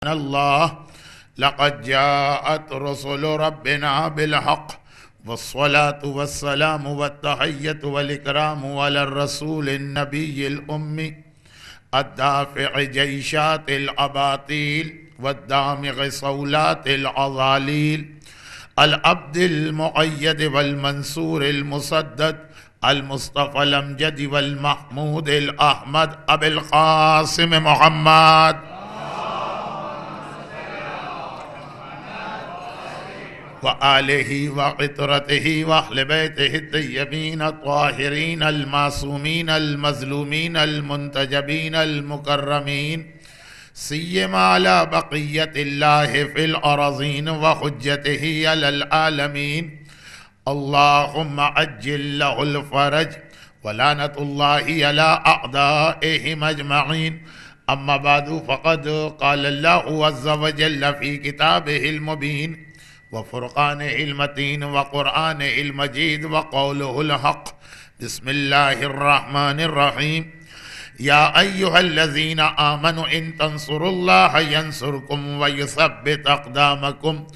الله لقد جاءت رسل ربنا بالحق والصلاة والسلام والتحية والإكرام على الرسول النبي الأمي الدافع جيشات الأباطيل والدامغ صولات العضاليل العبد المؤيد والمنصور المسدد المصطفى الأمجد والمحمود الأحمد أبي القاسم محمد وآله وعطرته وأهل بيته الطيبين الطاهرين المعصومين المظلومين المنتجبين المكرمين سيما على بقية الله في الأرضين وحجته على العالمين اللهم عجل له الفرج ولعنة الله على أعدائهم أجمعين أما بعد فقد قال الله عز وجل في كتابه المبين وفرقانه المتين وقرآنه المجيد وقوله الحق بسم الله الرحمن الرحيم يا أيها الذين آمنوا إن تنصروا الله ينصركم ويثبت أقدامكم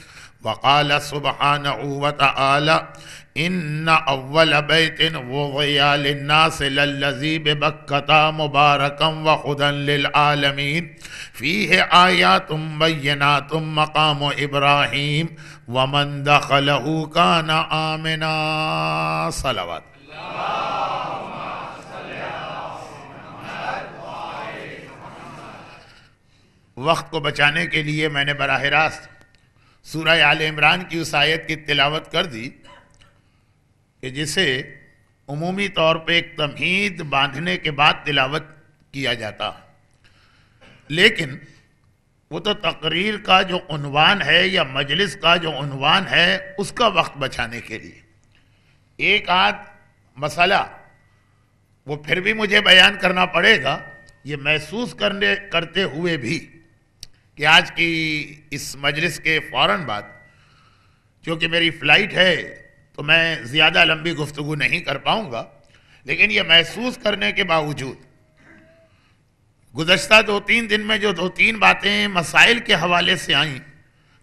وقال سبحانه وتعالى إن أول بيت وضع للناس للذي ببكة مباركا وهدى للعالمين فيه آيات بينات مقام إبراهيم ومن دخله كان آمنا صلوات وقت کو بچانے کے لیے میں نے براہ راست سورہ آل عمران کی اس آیت کی تلاوت کر دی کہ جسے عمومی طور پہ ایک تمہید باندھنے کے بعد تلاوت کیا جاتا، لیکن وہ تو تقریر کا جو عنوان ہے یا مجلس کا جو عنوان ہے اس کا وقت بچانے کے لیے ایک آدھ مسئلہ وہ پھر بھی مجھے بیان کرنا پڑے گا، یہ محسوس کرتے ہوئے بھی کہ آج کی اس مجلس کے فوراً بعد چونکہ میری فلائٹ ہے تو میں زیادہ لمبی گفتگو نہیں کر پاؤں گا، لیکن یہ محسوس کرنے کے باوجود گزشتہ 2-3 دن میں جو 2-3 باتیں مسائل کے حوالے سے آئیں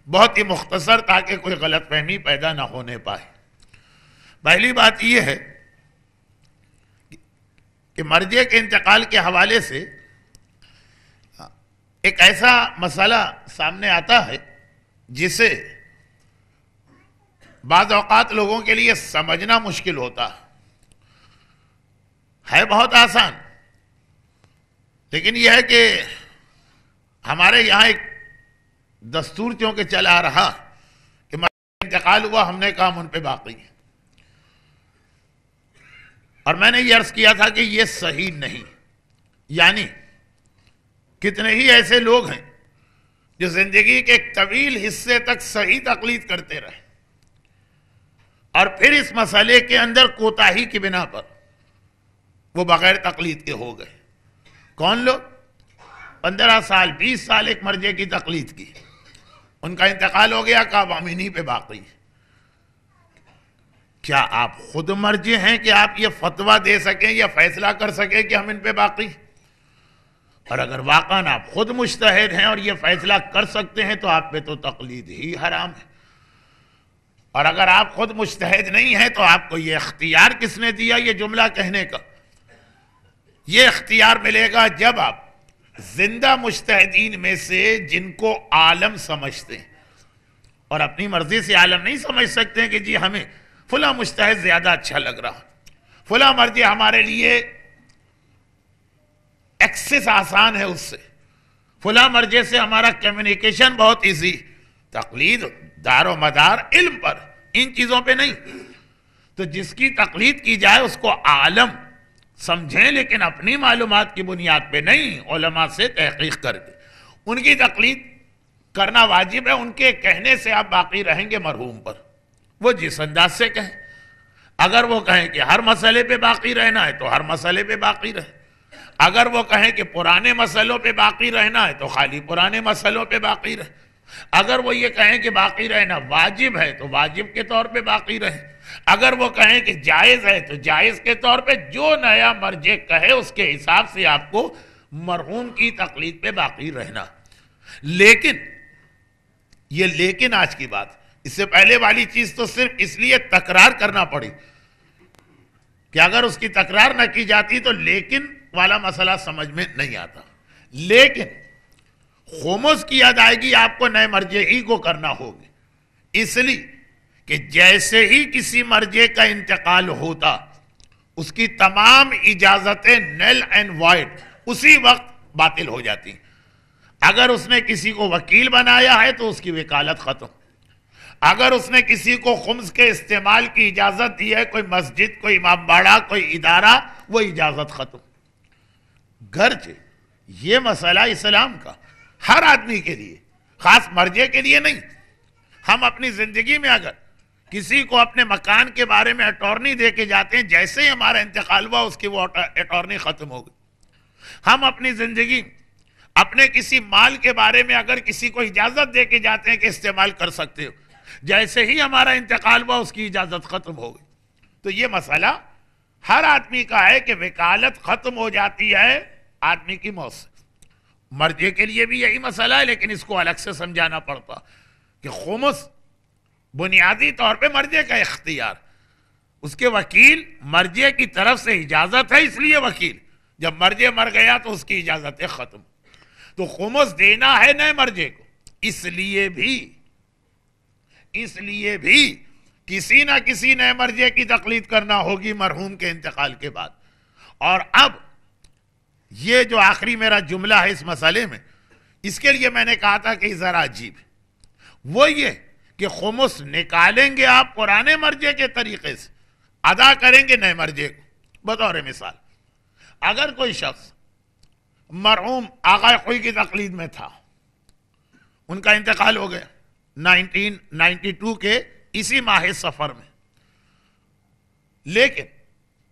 بہت ہی مختصر تاکہ کوئی غلط فہمی پیدا نہ ہونے پائے۔ پہلی بات یہ ہے کہ مرجع کے انتقال کے حوالے سے ایک ایسا مسئلہ سامنے آتا ہے جسے بعض اوقات لوگوں کے لیے سمجھنا مشکل ہوتا ہے بہت آسان، لیکن یہ ہے کہ ہمارے یہاں ایک دستور چونکہ چلا رہا کہ انتقال ہوا ہم نے کام ان پہ باقی ہے، اور میں نے یہ عرض کیا تھا کہ یہ صحیح نہیں، یعنی کتنے ہی ایسے لوگ ہیں جو زندگی کے ایک طویل حصے تک صحیح تقلید کرتے رہے اور پھر اس مسئلے کے اندر کوتاہی کی بنا پر وہ بغیر تقلید کے ہو گئے۔ کون لوگ؟ 15 سال 20 سال ایک مرجع کی تقلید کی، ان کا انتقال ہو گیا، کہا ہم انہی پہ باقی ہے۔ کیا آپ خود مرجع ہیں کہ آپ یہ فتویٰ دے سکیں یا فیصلہ کر سکیں کہ ہم ان پہ باقی؟ اور اگر واقعاً آپ خود مجتہد ہیں اور یہ فیصلہ کر سکتے ہیں تو آپ پہ تو تقلید ہی حرام ہے، اور اگر آپ خود مجتہد نہیں ہیں تو آپ کو یہ اختیار کس نے دیا یہ جملہ کہنے کا؟ یہ اختیار ملے گا جب آپ زندہ مجتہدین میں سے جن کو عالم سمجھتے ہیں، اور اپنی مرضی سے عالم نہیں سمجھ سکتے ہیں کہ جی ہمیں فلاں مجتہد زیادہ اچھا لگ رہا، فلاں مرجع ہمارے لیے ایکسس آسان ہے اس سے، فلاں مرجع سے ہمارا کمیونیکیشن بہت ایزی۔ تقلید دار و مدار علم پر، ان چیزوں پہ نہیں۔ تو جس کی تقلید کی جائے اس کو عالم سمجھیں، لیکن اپنی معلومات کی بنیاد پہ نہیں، علماء سے تحقیق کر کے ان کی تقلید کرنا واجب ہے۔ ان کے کہنے سے آپ باقی رہیں گے مرحوم پر، وہ جس انداز سے کہیں۔ اگر وہ کہیں کہ ہر مسئلے پہ باقی رہنا ہے تو ہر مسئلے پہ باقی رہے، اگر وہ کہیں کہ پرانے مسئلوں پہ باقی رہنا ہے تو خالی پرانے مسئلوں پہ باقی رہے، اگر وہ یہ کہیں کہ باقی رہنا واجب ہے تو واجب کے طور پہ باقی رہے، اگر وہ کہیں کہ جائز ہے تو جائز کے طور پہ جو نیا مرجع کہے اس کے حساب سے آپ کو مرحوم کی تقلید پہ باقی رہنا۔ لیکن یہ لیکن آج کی بات، اس سے پہلے والی چیز تو صرف اس لیے تکرار کرنا پڑی کہ اگر اس کی تکرار نہ کی جاتی تو لیکن والا مسئلہ سمجھ میں نہیں آتا. لیکن خمس کی ادائیگی آپ کو نئے مرجع ہی کو کرنا ہوگی، اس لیے کہ جیسے ہی کسی مرجع کا انتقال ہوتا اس کی تمام اجازتیں نیل اینڈ وائڈ اسی وقت باطل ہو جاتی. اگر اس نے کسی کو وکیل بنایا ہے تو اس کی وکالت ختم. اگر اس نے کسی کو خمس کے استعمال کی اجازت دی ہے، کوئی مسجد، کوئی امام باڑہ، کوئی ادارہ، وہ اجازت ختم. گرچہ یہ مسئلہ اسلام کا ہر آدمی کے لیے، خاص مرجع کے لیے نہیں. ہم اپنی زندگی میں اگر کسی کو اپنے مکان کے بارے میں اٹارنی دے کے جاتے ہیں، جیسے ہی ہمارا انتقال ہوا اس کی وہ اٹارنی ختم ہو گئی. ہم اپنی زندگی اپنے کسی مال کے بارے میں اگر کسی کو اجازت دے کے جاتے ہیں کہ استعمال کر سکتے ہو، جیسے ہی ہمارا انتقال ہوا اس کی اجازت ختم ہو گئی. تو یہ مسئلہ ہر آدمی کا ہے کہ وکالت ختم ہو جاتی ہے آدمی کی موت سے. مرجع کے لیے بھی یہی مسئلہ ہے، لیکن اس کو الگ سے سمجھانا پڑتا کہ خمس بنیادی طور پہ مرجع کا اختیار، اس کے وکیل مرجع کی طرف سے اجازت ہے، اس لیے وکیل. جب مرجع مر گیا تو اس کی اجازتیں ختم. تو خمس دینا ہے نئے مرجع کو، اس لیے بھی کسی نہ کسی نئے مرجع کی تقلید کرنا ہوگی مرحوم کے انتقال کے بعد. اور اب یہ جو آخری میرا جملہ ہے اس مسئلے میں، اس کے لیے میں نے کہا تھا کہ ذرا عجیب ہے. وہ یہ کہ خمس نکالیں گے آپ پرانے مرجع کے طریقے سے، ادا کریں گے نئے مرجع کو. بطور مثال، اگر کوئی شخص مرحوم آقا خوئی کی تقلید میں تھا، ان کا انتقال ہو گیا 1992 کے اسی ماہ سفر میں، لیکن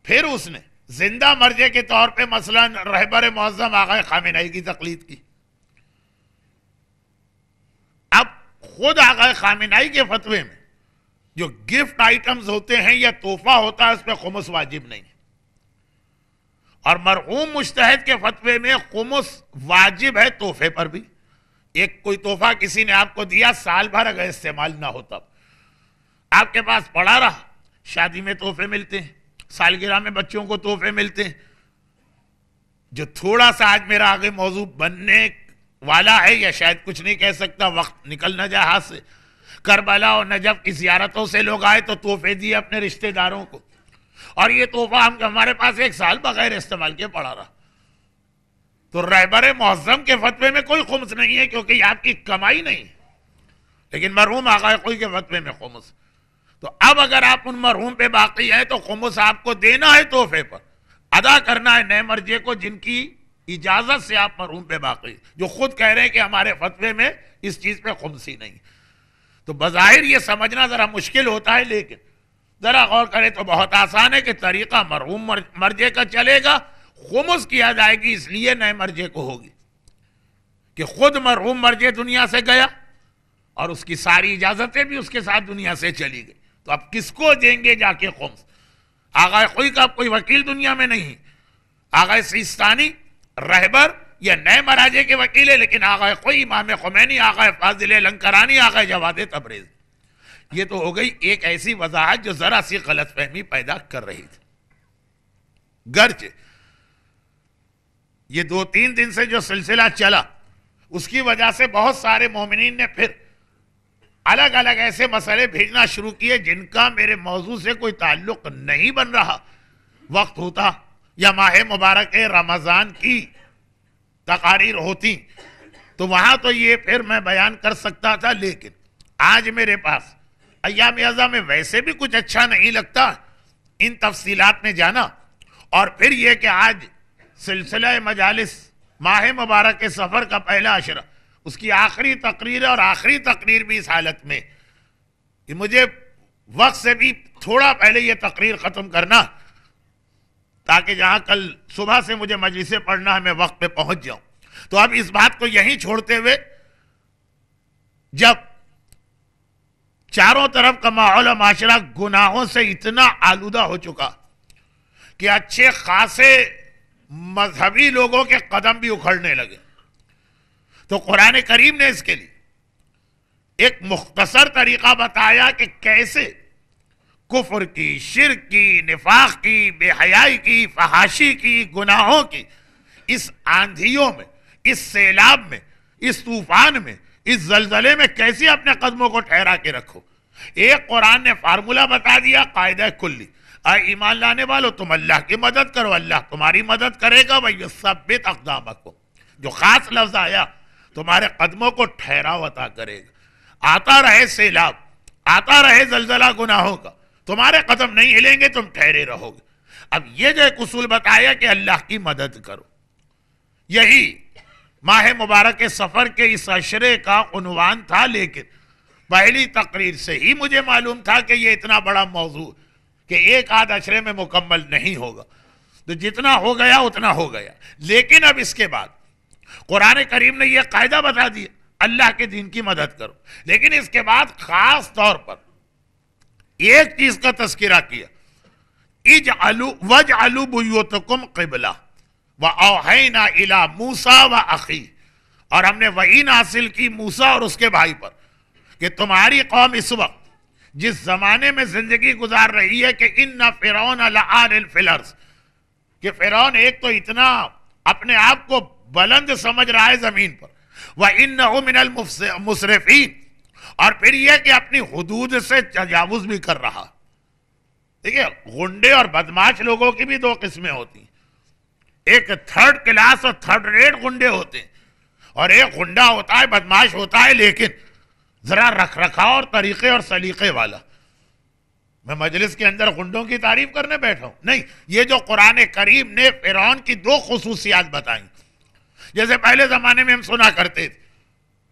پھر اس نے زندہ مرجع کے طور پہ مثلا رہبر معظم آقا خامنہئی کی تقلید کی. اب خود آقا خامنہئی کے فتوے میں جو گفٹ آئٹمز ہوتے ہیں یا تحفہ ہوتا ہے اس پہ خمس واجب نہیں، اور مرحوم مجتہد کے فتوے میں خمس واجب ہے تحفے پر بھی. ایک کوئی تحفہ کسی نے آپ کو دیا، سال بھر اگر استعمال نہ ہوتا، آپ کے پاس پڑا رہا، شادی میں تحفے ملتے ہیں، سالگرہ میں بچوں کو تحفے ملتے ہیں. جو تھوڑا سا آج میرا آگے موضوع بننے والا ہے، یا شاید کچھ نہیں کہہ سکتا، وقت نکل نہ جائے ہاتھ سے، کربلا اور نجف کی زیارتوں سے لوگ آئے تو تحفے دیے اپنے رشتہ داروں کو، اور یہ تحفہ ہمارے پاس ایک سال بغیر استعمال کے پڑا رہا. تو رہبر معظم کے فتوے میں کوئی خمس نہیں ہے، کیونکہ یہ آپ کی کمائی نہیں، لیکن مرحوم آقا خوئی کے فتوے میں خمس. تو اب اگر آپ ان مرحوم پہ باقی ہیں تو خمس آپ کو دینا ہے تحفے پر، ادا کرنا ہے نئے مرجع کو جن کی اجازت سے آپ مرحوم پہ باقی، جو خود کہہ رہے ہیں کہ ہمارے فتوے میں اس چیز پہ خمسی نہیں. تو بظاہر یہ سمجھنا ذرا مشکل ہوتا ہے، لیکن ذرا غور کرے تو بہت آسان ہے کہ طریقہ مرحوم مرجع کا چلے گا. خمس کی ادائیگی اس لیے نئے مرجع کو ہوگی کہ خود مرحوم مرجع دنیا سے گیا اور اس کی ساری اجازتیں بھی اس کے ساتھ دنیا سے چلی گئی. تو اب کس کو دیں گے جا کے خمس؟ آقا خوئی کا کوئی وکیل دنیا میں نہیں، آقا سیستانی رہبر یا نئے مراجع کے وکیل ہے، لیکن آقا خوئی، امام خمینی، آقا فاضل لنکرانی، آقا جواد تبریزی. یہ تو ہو گئی ایک ایسی وضاحت جو ذرا سی غلط فہمی پیدا کر رہی تھی. گرچہ یہ 2-3 دن سے جو سلسلہ چلا اس کی وجہ سے بہت سارے مومنین نے پھر الگ الگ ایسے مسئلے بھیجنا شروع کیے جن کا میرے موضوع سے کوئی تعلق نہیں بن رہا. وقت ہوتا یا ماہ مبارک رمضان کی تقاریر ہوتی تو وہاں تو یہ پھر میں بیان کر سکتا تھا، لیکن آج میرے پاس ایام ازاں میں ویسے بھی کچھ اچھا نہیں لگتا ان تفصیلات میں جانا. اور پھر یہ کہ آج سلسلہ مجالس ماہ مبارک کے سفر کا پہلا عشرہ، اس کی آخری تقریر اور آخری تقریر بھی اس حالت میں کہ مجھے وقت سے بھی تھوڑا پہلے یہ تقریر ختم کرنا تاکہ جہاں کل صبح سے مجھے مجلسیں پڑھنا ہے میں وقت پہ پہنچ جاؤں. تو اب اس بات کو یہیں چھوڑتے ہوئے، جب چاروں طرف کا ماحول و معاشرہ گناہوں سے اتنا آلودہ ہو چکا کہ اچھے خاصے مذہبی لوگوں کے قدم بھی اکھڑنے لگے، تو قرآن کریم نے اس کے لیے ایک مختصر طریقہ بتایا کہ کیسے کفر کی، شرک کی، نفاق کی، بے حیائی کی، فحاشی کی، گناہوں کی اس آندھیوں میں، اس سیلاب میں، اس طوفان میں، اس زلزلے میں کیسے اپنے قدموں کو ٹھہرا کے رکھو۔ ایک قرآن نے فارمولہ بتا دیا، قاعدہ کلی، اے ایمان لانے والو تم اللہ کی مدد کرو، اللہ تمہاری مدد کرے گا، وَيُثَبِّتْ أَقْدَامَكُمْ، جو خاص لفظ آیا تمہارے قدموں کو ٹھہراؤ عطا کرے گا۔ آتا رہے سیلاب، آتا رہے زلزلہ گناہوں کا، تمہارے قدم نہیں ہلیں گے، تم ٹھہرے رہو گے۔ اب یہ جو ایک اصول بتایا کہ اللہ کی مدد کرو، یہی ماہ مبارک سفر کے اس عشرے کا عنوان تھا، لیکن پہلی تقریر سے ہی مجھے معلوم تھا کہ یہ اتنا بڑا موضوع کہ ایک آدھ عشرے میں مکمل نہیں ہوگا، تو جتنا ہو گیا اتنا ہو گیا۔ لیکن اب اس کے بعد قرآن کریم نے یہ قاعدہ بتا دیا، اللہ کے دین کی مدد کرو، لیکن اس کے بعد خاص طور پر ایک چیز کا تذکرہ کیا، وَاجْعَلُوا بُيُوتَكُمْ قِبْلَةً وَأَوْحَيْنَا إِلَىٰ مُوسَىٰ وَأَخِيهِ، اور ہم نے وحی نازل کی موسیٰ اور اس کے بھائی پر کہ تمہاری قوم اس وقت جس زمانے میں زندگی گزار رہی ہے کہ اِنَّ فِرْعَوْنَ لَعَالٍ فِی الْأَرْضِ، کہ فرعون ایک تو اتنا اپنے آپ کو بلند سمجھ رہا ہے زمین پر، وَإِنَّهُ مِنَ الْمُسْرِفِينَ، اور پھر یہ کہ اپنی حدود سے تجاوز بھی کر رہا۔ دیکھیں، غنڈے اور بدماش لوگوں کی بھی دو قسمیں ہوتی ہیں، ایک تھرڈ کلاس اور تھرڈ ریٹ غنڈے ہوتے ہیں، اور ایک غنڈہ ہوتا ہے، بدماش ہوتا ہے، لیکن ذرا رکھ رکھاؤ اور طریقے اور سلیقے والا۔ میں مجلس کے اندر غنڈوں کی تعریف کرنے بیٹھا ہوں نہیں، یہ جو قرآن کریم نے فرعون کی دو خصوصیات بتائیں، جیسے پہلے زمانے میں ہم سنا کرتے تھے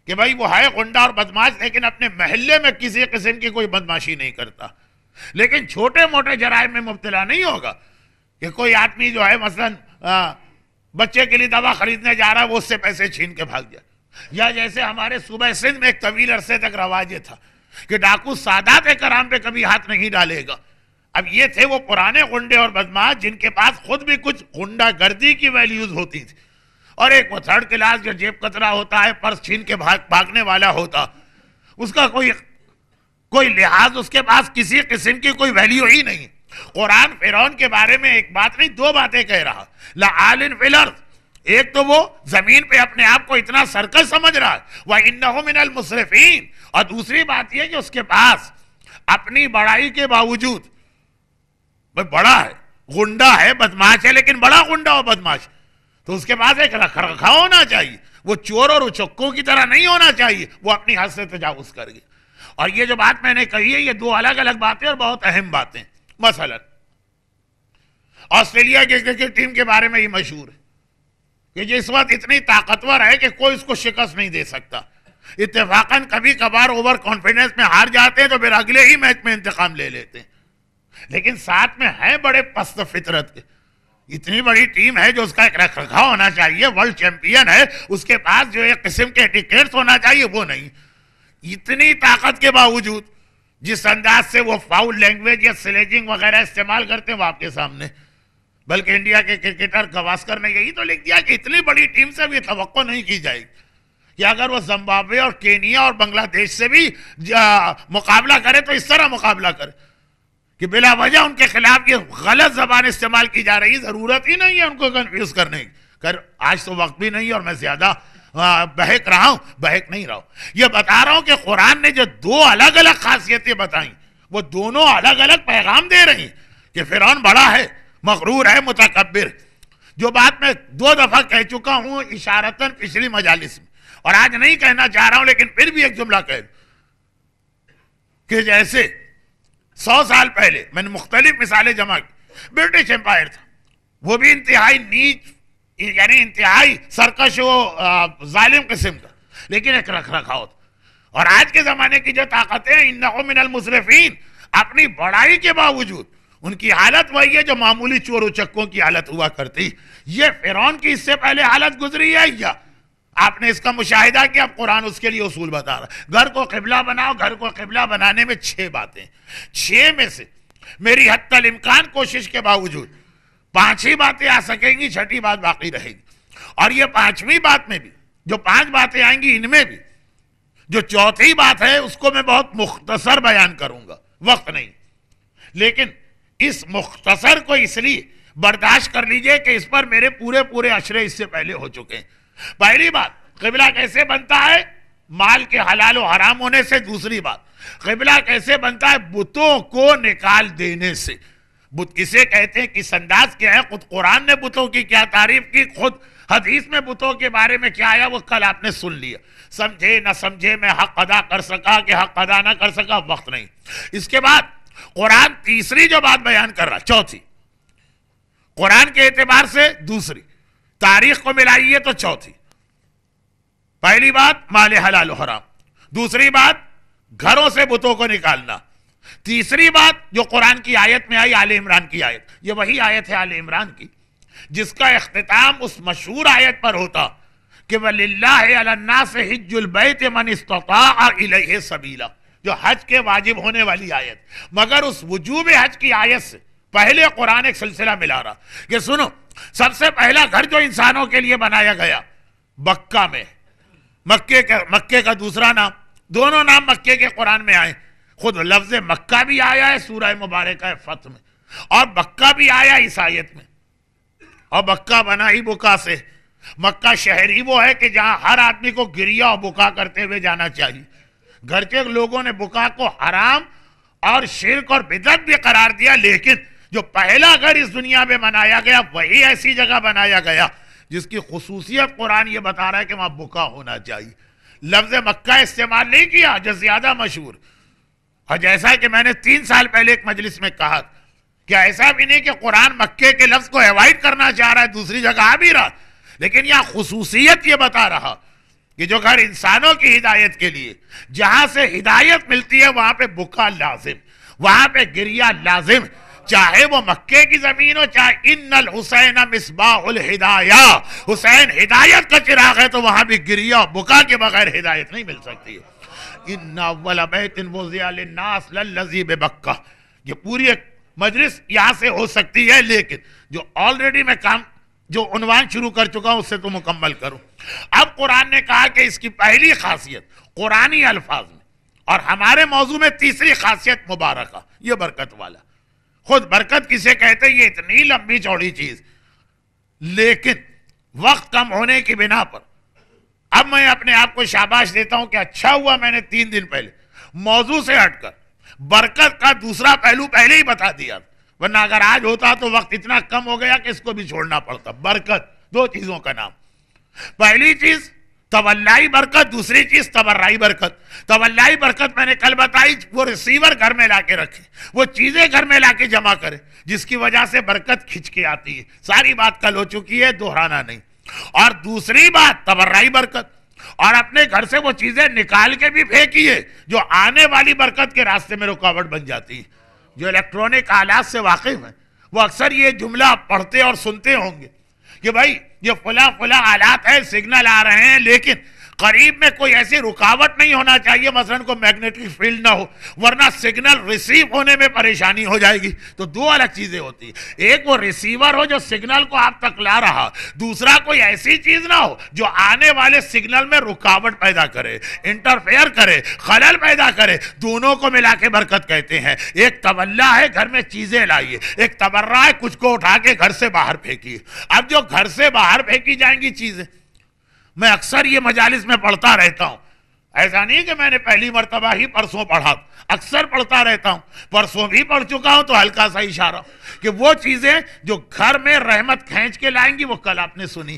کہ بھائی وہ ہے غنڈہ اور بدماش، لیکن اپنے محلے میں کسی قسم کی کوئی بدماشی نہیں کرتا، لیکن چھوٹے موٹے جرائم میں مبتلا نہیں ہوگا کہ کوئی آدمی جو ہے مثلاً بچے کے لیے دوا خریدنے جا رہا ہے، وہ اس سے پیسے چھین کے بھاگ جائے، یا جیسے ہمارے صوبہ سندھ میں ایک طویل عرصے تک رواج یہ تھا کہ ڈاکو سادات کرام پہ کبھی ہاتھ نہیں ڈالے گا۔ اب یہ تھے وہ پرانے غنڈے اور بدماش جن کے پاس خود بھی کچھ غنڈہ گردی کی ویلیوز ہوتی تھی، اور ایک وہ تھرڈ کلاس جو جیب کترا ہوتا ہے، پرس چھین کے بھاگنے والا ہوتا، اس کا کوئی لحاظ، اس کے پاس کسی قسم کی کوئی ویلیو ہی نہیں۔ قرآن فرعون کے بارے میں ایک بات نہیں دو باتیں کہہ رہا، لَعَالٍ فِی الْأَرْضِ، ایک تو وہ زمین پہ اپنے آپ کو اتنا سرکش سمجھ رہا ہے، وَإِنَّهُ مِنَ الْمُسْرِفِينَ، اور دوسری بات یہ کہ اس کے پاس اپنی بڑائی کے باوجود، بڑا ہے، غنڈہ ہے، بدماش ہے، لیکن بڑا غنڈہ اور بدماش، تو اس کے پاس ایک رکھ رکھا ہونا چاہیے، وہ چور اور اچکوں کی طرح نہیں ہونا چاہیے، وہ اپنی حد سے تجاوز کر گئے۔ اور یہ جو بات میں نے کہی ہے، یہ دو الگ الگ باتیں اور بہت اہم باتیں۔ مثلا آسٹریلیا کی کرکٹ ٹیم کے بارے میں یہ مشہور ہے کہ جس وقت اتنی طاقتور ہے کہ کوئی اس کو شکست نہیں دے سکتا، اتفاقاً کبھی کبھار اوور کانفیڈنس میں ہار جاتے ہیں تو پھر اگلے ہی میچ میں انتقام لے لیتے ہیں، لیکن ساتھ میں ہیں بڑے پست فطرت کے، اتنی بڑی ٹیم ہے جو اس کا ایک رکھ رکھاؤ ہونا چاہیے، ورلڈ چیمپئن ہے، اس کے پاس جو ایک قسم کے ٹکٹس ہونا چاہیے وہ نہیں۔ اتنی طاقت کے باوجود جس انداز سے وہ فاؤل لینگویج یا سلیجنگ وغیرہ استعمال کرتے ہیں وہ آپ کے سامنے، بلکہ انڈیا کے کرکٹر گواسکر نے یہی تو لکھ دیا کہ اتنی بڑی ٹیم سے بھی توقع نہیں کی جائے گی کہ اگر وہ زمبابوے اور کینیا اور بنگلہ دیش سے بھی مقابلہ کرے تو اس طرح مقابلہ کرے کہ بلا وجہ ان کے خلاف یہ غلط زبان استعمال کی جا رہی ہے، ضرورت ہی نہیں ہے ان کو کنفیوز کرنے کی۔ آج تو وقت بھی نہیں اور میں زیادہ بہک رہا ہوں، بہک نہیں رہا ہوں، یہ بتا رہا ہوں کہ قرآن نے جو دو الگ الگ خاصیتیں بتائیں وہ دونوں الگ الگ پیغام دے رہی ہیں کہ فرعون بڑا ہے، مغرور ہے، متکبر، جو بات میں دو دفعہ کہہ چکا ہوں اشارتاً پچھلی مجالس میں، اور آج نہیں کہنا چاہ رہا ہوں لیکن پھر بھی ایک جملہ کہہ دوں کہ جیسے 100 سال پہلے میں نے مختلف مثالیں جمع کی، برٹش امپائر تھا، وہ بھی انتہائی نیچ یعنی انتہائی سرکش و ظالم قسم کا، لیکن ایک رکھ رکھاؤ تھا، اور آج کے زمانے کی جو طاقتیں انہو من المسرفین، اپنی بڑائی کے باوجود ان کی حالت وہی ہے جو معمولی چور و چکوں کی حالت ہوا کرتی۔ یہ فرعون کی اس سے پہلے حالت گزری ہے یا آپ نے اس کا مشاہدہ کیا؟ اب قرآن اس کے لیے اصول بتا رہا ہے، گھر کو قبلہ بناؤ، گھر کو قبلہ بنانے میں 6 باتیں، 6 میں سے میری حتی الامکان کوشش کے باوجود 5 ہی باتیں آ سکیں گی، 6ٹھی بات باقی رہے گی، اور یہ 5ویں بات میں بھی جو 5 باتیں آئیں گی ان میں بھی جو چوتھی بات ہے اس کو میں بہت مختصر بیان کروں گا، وقت نہیں، لیکن اس مختصر کو اس لیے برداشت کر لیجئے کہ اس پر میرے پورے اشرے اس سے پہلے ہو چکے ہیں۔ پہلی بات، قبلہ کیسے بنتا ہے؟ مال کے حلال و حرام ہونے سے۔ دوسری بات، قبلہ کیسے بنتا ہے؟ بتوں کو نکال دینے سے۔ بت کسے کہتے ہیں، کس انداز کیا ہے؟ خود قرآن نے بتوں کی کیا تعریف کی، خود حدیث میں بتوں کے بارے میں کیا آیا وہ کل آپ نے سن لیا۔ سمجھے نہ سمجھے میں حق ادا کر سکا کہ حق ادا نہ کر سکا، وقت نہیں۔ اس کے بعد قرآن تیسری جو بات بیان کر رہا، چوتھی قرآن کے اعتبار سے، دوسری تاریخ کو ملائیے تو چوتھی۔ پہلی بات مال حلال و حرام، دوسری بات گھروں سے بتوں کو نکالنا، تیسری بات جو قرآن کی آیت میں آئی، آل عمران کی آیت، یہ وہی آیت ہے آل عمران کی جس کا اختتام اس مشہور آیت پر ہوتا کہ وَلِلَّهِ عَلَى النَّاسِ حِجُّ الْبَيْتِ مَنِ اسْتَطَاعَ إِلَيْهِ سَبِيلًا، جو حج کے واجب ہونے والی آیت۔ مگر اس وجوب حج کی آیت سے پہلے قرآن ایک سلسلہ ملا رہا کہ سنو، سب سے پہلا گھر جو انسانوں کے لیے بنایا گیا مکہ میں، مکے کا دوسرا نام، دونوں نام مکے کے قرآن میں آئے، خود لفظ مکہ بھی آیا ہے سورہ مبارکہ فتح میں، اور مکہ بھی آیا اس آیت میں۔ اور مکہ بنا ہی بکا سے، مکہ شہر ہی وہ ہے کہ جہاں ہر آدمی کو گریہ اور بکا کرتے ہوئے جانا چاہیے۔ گھر کے لوگوں نے بکا کو حرام اور شرک اور بدعت بھی قرار دیا، لیکن جو پہلا گھر اس دنیا میں بنایا گیا وہی ایسی جگہ بنایا گیا جس کی خصوصیت قرآن یہ بتا رہا ہے کہ وہاں بکا ہونا چاہیے۔ لفظ مکہ استعمال نہیں کیا جو زیادہ مشہور، اور جیسا کہ میں نے 3 سال پہلے ایک مجلس میں کہا کہ ایسا بھی نہیں کہ قرآن مکے کے لفظ کو ایوائڈ کرنا چاہ رہا ہے، دوسری جگہ آ بھی رہا، لیکن یہاں خصوصیت یہ بتا رہا کہ جو گھر انسانوں کی ہدایت کے لیے، جہاں سے ہدایت ملتی ہے وہاں پہ بکا لازم، وہاں پہ گریہ لازم، چاہے وہ مکے کی زمین ہو، چاہے ان الحسین مصباح الہدایہ، حسین ہدایت کا چراغ ہے، تو وہاں بھی گریہ اور بکا کے بغیر ہدایت نہیں مل سکتی ہے۔ ان اول بیت وضع للناس للذی ببکہ، یہ پوری ایک مجلس یہاں سے ہو سکتی ہے، لیکن جو آلریڈی میں کام جو عنوان شروع کر چکا ہوں اس سے تو مکمل کروں۔ اب قرآن نے کہا کہ اس کی پہلی خاصیت قرآنی الفاظ میں، اور ہمارے موضوع میں تیسری خاصیت مبارکہ، یہ برکت والا۔ خود برکت کسے کہتے ہیں، یہ اتنی لمبی چوڑی چیز، لیکن وقت کم ہونے کی بنا پر اب میں اپنے آپ کو شاباش دیتا ہوں کہ اچھا ہوا میں نے 3 دن پہلے موضوع سے ہٹ کر برکت کا دوسرا پہلو پہلے ہی بتا دیا، ورنہ اگر آج ہوتا تو وقت اتنا کم ہو گیا کہ اس کو بھی چھوڑنا پڑتا۔ برکت 2 چیزوں کا نام، پہلی چیز تولائی برکت، دوسری چیز تبرعی برکت۔ تولائی برکت میں نے کل بتائی، وہ ریسیور گھر میں لا کے رکھے، وہ چیزیں گھر میں لا کے جمع کرے جس کی وجہ سے برکت کھچ کے آتی ہے، ساری بات کل ہو چکی ہے، دہرانا نہیں۔ اور دوسری بات تبرعی برکت، اور اپنے گھر سے وہ چیزیں نکال کے بھی پھینکیے جو آنے والی برکت کے راستے میں رکاوٹ بن جاتی ہے۔ جو الیکٹرونک آلات سے واقف ہیں وہ اکثر یہ جملہ پڑھتے اور سنتے ہوں گے کہ بھائی یہ فلاں آلات ہے، سگنل آ رہے ہیں، لیکن قریب میں کوئی ایسی رکاوٹ نہیں ہونا چاہیے، مثلا کوئی میگنیٹک فیلڈ نہ ہو، ورنہ سگنل ریسیو ہونے میں پریشانی ہو جائے گی۔ تو 2 الگ چیزیں ہوتی ہیں، ایک وہ ریسیور ہو جو سگنل کو آپ تک لا رہا، دوسرا کوئی ایسی چیز نہ ہو جو آنے والے سگنل میں رکاوٹ پیدا کرے، انٹرفیئر کرے، خلل پیدا کرے۔ دونوں کو ملا کے برکت کہتے ہیں۔ ایک تولا ہے گھر میں چیزیں لائیے، ایک تبرع ہے کچھ کو اٹھا کے گھر سے باہر پھینکیے۔ اب جو گھر سے باہر پھینکی جائیں گی چیزیں، میں اکثر یہ مجالس میں پڑھتا رہتا ہوں، ایسا نہیں کہ میں نے پہلی مرتبہ ہی پرسوں پڑھا، اکثر پڑھتا رہتا ہوں، پرسوں بھی پڑھ چکا ہوں، تو ہلکا سا اشارہ کہ وہ چیزیں جو گھر میں رحمت کھینچ کے لائیں گی وہ کل آپ نے سنی۔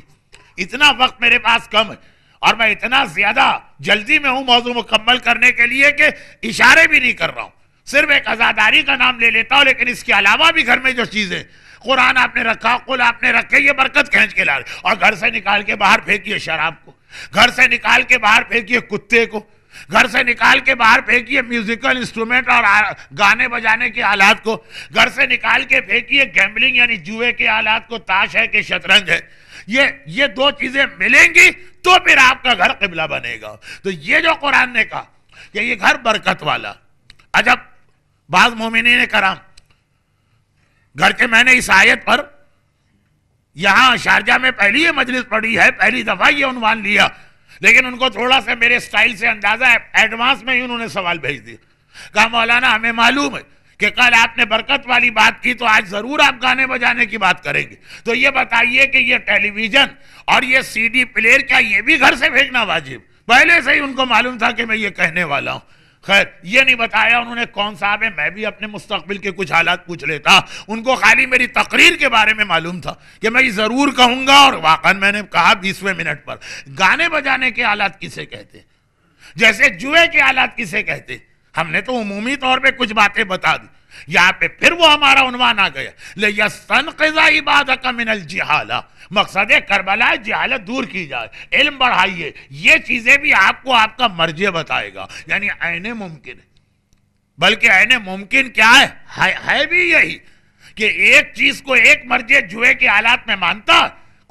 اتنا وقت میرے پاس کم ہے اور میں اتنا زیادہ جلدی میں ہوں موضوع مکمل کرنے کے لیے کہ اشارے بھی نہیں کر رہا ہوں، صرف ایک عزاداری کا نام لے لیتا ہوں، لیکن اس کے علاوہ بھی گھر میں جو چیزیں قرآن آپ نے رکھا، قل آپ نے رکھے، یہ برکت کھینچ کے لا رہے۔ اور گھر سے نکال کے باہر پھینکیے شراب کو، گھر سے نکال کے باہر پھینکیے کتے کو، گھر سے نکال کے باہر پھینکیے میوزیکل انسٹرومنٹ اور گانے بجانے کے آلات کو، گھر سے نکال کے پھینکیے گیمبلنگ یعنی جوئے کے آلات کو، تاش ہے کہ شطرنج ہے۔ یہ 2 چیزیں ملیں گی تو پھر آپ کا گھر قبلہ بنے گا۔ تو یہ جو قرآن نے کہا کہ یہ گھر برکت والا، عجب بعض مومنین کرام، گرچہ میں نے اس آیت پر یہاں شارجہ میں پہلی یہ مجلس پڑھی ہے، پہلی دفعہ یہ عنوان لیا لیکن ان کو تھوڑا سا میرے سٹائل سے اندازہ ہے، ایڈوانس میں ہی انہوں نے سوال بھیج دیا. کہا مولانا ہمیں معلوم ہے کہ کل آپ نے برکت والی بات کی تو آج ضرور آپ گانے بجانے کی بات کریں گے، تو یہ بتائیے کہ یہ ٹیلی ویژن اور یہ سی ڈی پلیئر کیا یہ بھی گھر سے بھیجنا واجب؟ پہلے سے ہی ان کو معلوم تھا کہ میں یہ کہنے والا ہوں. خیر یہ نہیں بتایا انہوں نے کون صاحب ہے، میں بھی اپنے مستقبل کے کچھ حالات پوچھ لیتا. ان کو خالی میری تقریر کے بارے میں معلوم تھا کہ میں یہ ضرور کہوں گا، اور واقعا میں نے کہا 20ویں منٹ پر. گانے بجانے کے آلات کسے کہتے؟ جیسے جوئے کے آلات کسے کہتے؟ ہم نے تو عمومی طور پہ کچھ باتیں بتا دی. یہاں پہ پھر وہ ہمارا عنوان آ گیا، لِيَسْتَنْقِذَ عِبَادَكَ مِنَ الْجِهَالَةِ. مقصد کربلا جہالت دور کی جائے، علم بڑھائیے. یہ چیزیں بھی آپ کو آپ کا مرجع بتائے گا، یعنی عین ممکن ہے. بلکہ عین ممکن کیا ہے بھی یہی کہ ایک چیز کو ایک مرجع جوئے کے آلات میں مانتا،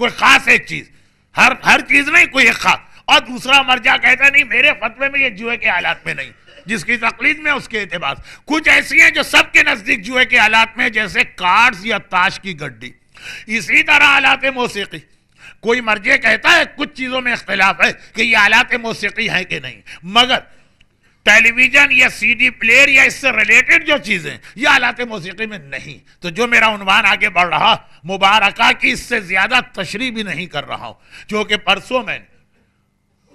کوئی خاص ایک چیز، ہر چیز نہیں، کوئی ایک خاص، اور دوسرا مرجع کہتا نہیں میرے فتوے میں یہ جوئے کے آلات میں نہیں، جس کی تقلید میں اس کے اعتبار. کچھ ایسی ہیں جو سب کے نزدیک جوئے کے آلات میں، جیسے کارڈز یا تاش کی گڈی. اسی طرح آلات موسیقی، کوئی مرجع کہتا ہے کچھ چیزوں میں اختلاف ہے کہ یہ آلات موسیقی ہیں کہ نہیں، مگر ٹیلی ویژن یا سی ڈی پلیئر یا اس سے ریلیٹڈ جو چیزیں یہ آلات موسیقی میں نہیں. تو جو میرا عنوان آگے بڑھ رہا مبارکہ کی، اس سے زیادہ تشریح بھی نہیں کر رہا ہوں، چونکہ پرسوں میں نے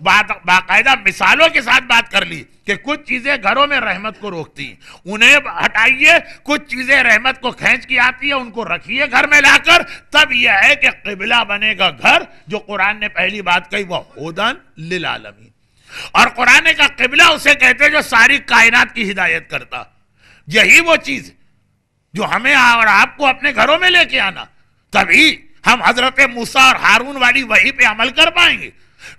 باقاعدہ مثالوں کے ساتھ بات کر لی کہ کچھ چیزیں گھروں میں رحمت کو روکتی ہیں، انہیں ہٹائیے. کچھ چیزیں رحمت کو کھینچ کی آتی ہے، ان کو رکھیے گھر میں لا کر. تب یہ ہے کہ قبلہ بنے گا گھر. جو قرآن نے پہلی بات کہی وہ ہدی للعالمین، اور قرآن کا قبلہ اسے کہتے جو ساری کائنات کی ہدایت کرتا. یہی وہ چیز جو ہمیں اور آپ کو اپنے گھروں میں لے کے آنا، تبھی ہم حضرت موسیٰ اور ہارون والی وحی پہ عمل کر پائیں گے.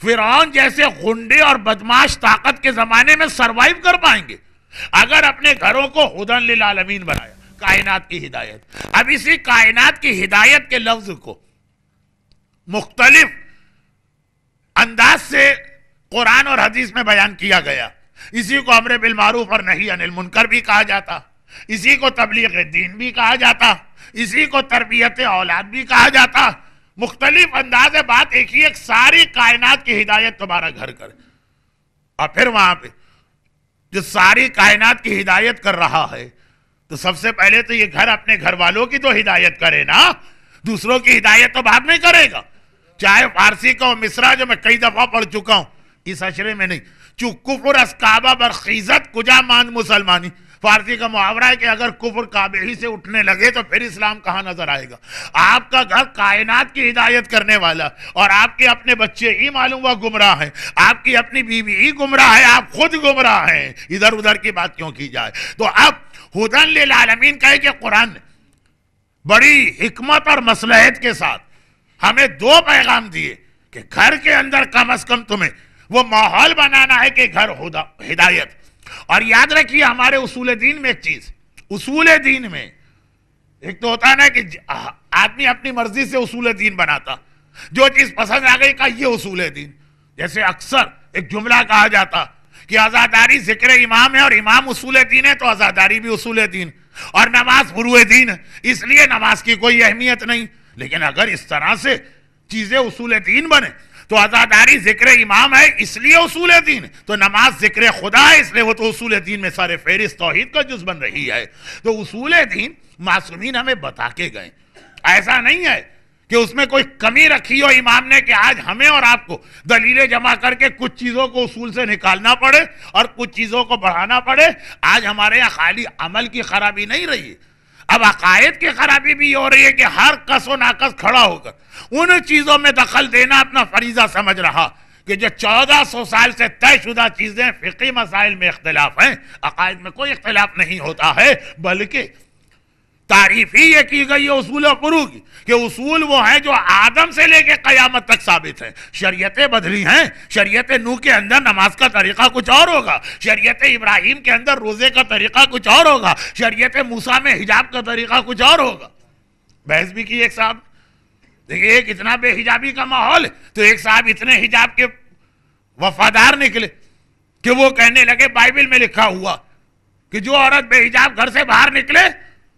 فرعون جیسے غنڈے اور بدماش طاقت کے زمانے میں سروائیو کر پائیں گے اگر اپنے گھروں کو ہدی للعالمین بنایا، کائنات کی ہدایت. اب اسی کائنات کی ہدایت کے لفظ کو مختلف انداز سے قرآن اور حدیث میں بیان کیا گیا. اسی کو امر بالمعروف اور نہی عن المنکر بھی کہا جاتا، اسی کو تبلیغ دین بھی کہا جاتا، اسی کو تربیت اولاد بھی کہا جاتا. مختلف انداز بات ایک ہی، ایک ساری کائنات کی ہدایت تمہارا گھر کرے. اور پھر وہاں پہ جو ساری کائنات کی ہدایت کر رہا ہے تو سب سے پہلے تو یہ گھر اپنے گھر والوں کی تو ہدایت کرے نا، دوسروں کی ہدایت تو بعد میں کرے گا. چاہے فارسی کا مصرع جو میں کئی دفعہ پڑھ چکا ہوں، اس اشرے میں نہیں، چو کفر از کعبہ برخیزت کجا ماند مسلمانی. فارسی کا محاورہ ہے کہ اگر کفر کعبے ہی سے اٹھنے لگے تو پھر اسلام کہاں نظر آئے گا. آپ کا گھر کائنات کی ہدایت کرنے والا، اور آپ کے اپنے بچے ہی معلوم ہوا گمراہ ہیں، آپ کی اپنی بیوی ہی گمراہ ہے، آپ خود گمراہ ہیں، ادھر ادھر کی بات کیوں کی جائے. تو اب ہدی للعالمین کہے کہ قرآن نے بڑی حکمت اور مصلحت کے ساتھ ہمیں دو پیغام دیے کہ گھر کے اندر کم از کم تمہیں وہ ماحول بنانا ہے کہ گھر ہدایت. اور یاد رکھیے ہمارے اصول دین میں ایک چیز، اصول دین میں ایک تو ہوتا ہے نا کہ آدمی اپنی مرضی سے اصول دین بناتا، جو چیز پسند آ گئی کا یہ اصول دین. جیسے اکثر ایک جملہ کہا جاتا کہ عزاداری ذکر امام ہے اور امام اصول دین ہے تو عزاداری بھی اصول دین، اور نماز فروع دین ہے اس لیے نماز کی کوئی اہمیت نہیں. لیکن اگر اس طرح سے چیزیں اصول دین بنے تو عزاداری ذکر امام ہے اس لیے اصول دین، تو نماز ذکر خدا ہے اس لیے وہ تو اصول دین میں سارے فہرست توحید کا جز بن رہی ہے. تو اصول دین معصومین ہمیں بتا کے گئے، ایسا نہیں ہے کہ اس میں کوئی کمی رکھی ہو امام نے کہ آج ہمیں اور آپ کو دلیلیں جمع کر کے کچھ چیزوں کو اصول سے نکالنا پڑے اور کچھ چیزوں کو بڑھانا پڑے. آج ہمارے یہاں خالی عمل کی خرابی نہیں رہی ہے، اب عقائد کی خرابی بھی ہو رہی ہے کہ ہر کس و ناقص کھڑا ہو کر ان چیزوں میں دخل دینا اپنا فریضہ سمجھ رہا کہ جو 1400 سال سے طے شدہ چیزیں فقہی مسائل میں اختلاف ہیں، عقائد میں کوئی اختلاف نہیں ہوتا ہے، بلکہ تعریف ہی یہ کی گئی ہے اصول فروع کی کہ اصول وہ ہیں جو آدم سے لے کے قیامت تک ثابت ہیں. شریعتیں بدلی ہیں، شریعت نوح کے اندر نماز کا طریقہ کچھ اور ہوگا، شریعت ابراہیم کے اندر روزے کا طریقہ کچھ اور ہوگا، شریعت موسیٰ میں حجاب کا طریقہ کچھ اور ہوگا. بحث بھی کی ایک صاحب، دیکھیں ایک اتنا بے حجابی کا ماحول تو ایک صاحب اتنے حجاب کے وفادار نکلے کہ وہ کہنے لگے بائبل میں لکھا ہوا کہ جو عورت بے حجاب گھر سے باہر نکلے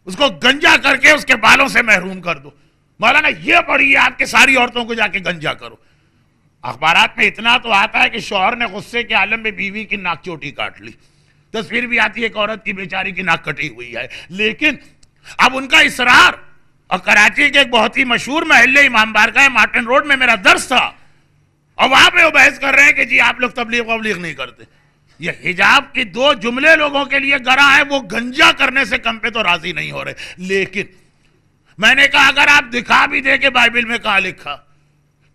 اس کو گنجا کر کے اس کے بالوں سے محروم کر دو. مولانا یہ پڑھیے آپ کے ساری عورتوں کو جا کے گنجا کرو. اخبارات میں اتنا تو آتا ہے کہ شوہر نے غصے کے عالم میں بیوی کی ناک چوٹی کاٹ لی، تصویر بھی آتی ہے ایک عورت کی بیچاری کی ناک کٹی ہوئی ہے، لیکن اب ان کا اصرار. اور کراچی کے ایک بہت ہی مشہور محلے امام بارگاہ مارٹن روڈ میں میرا درس تھا، اور وہاں پہ وہ بحث کر رہے ہیں کہ جی آپ لوگ تبلیغ وبلیغ نہیں کرتے. یہ حجاب کی 2 جملے لوگوں کے لیے گرا ہے، وہ گنجا کرنے سے کم پہ تو راضی نہیں ہو رہے. لیکن میں نے کہا اگر آپ دکھا بھی دے کہ بائبل میں کہاں لکھا،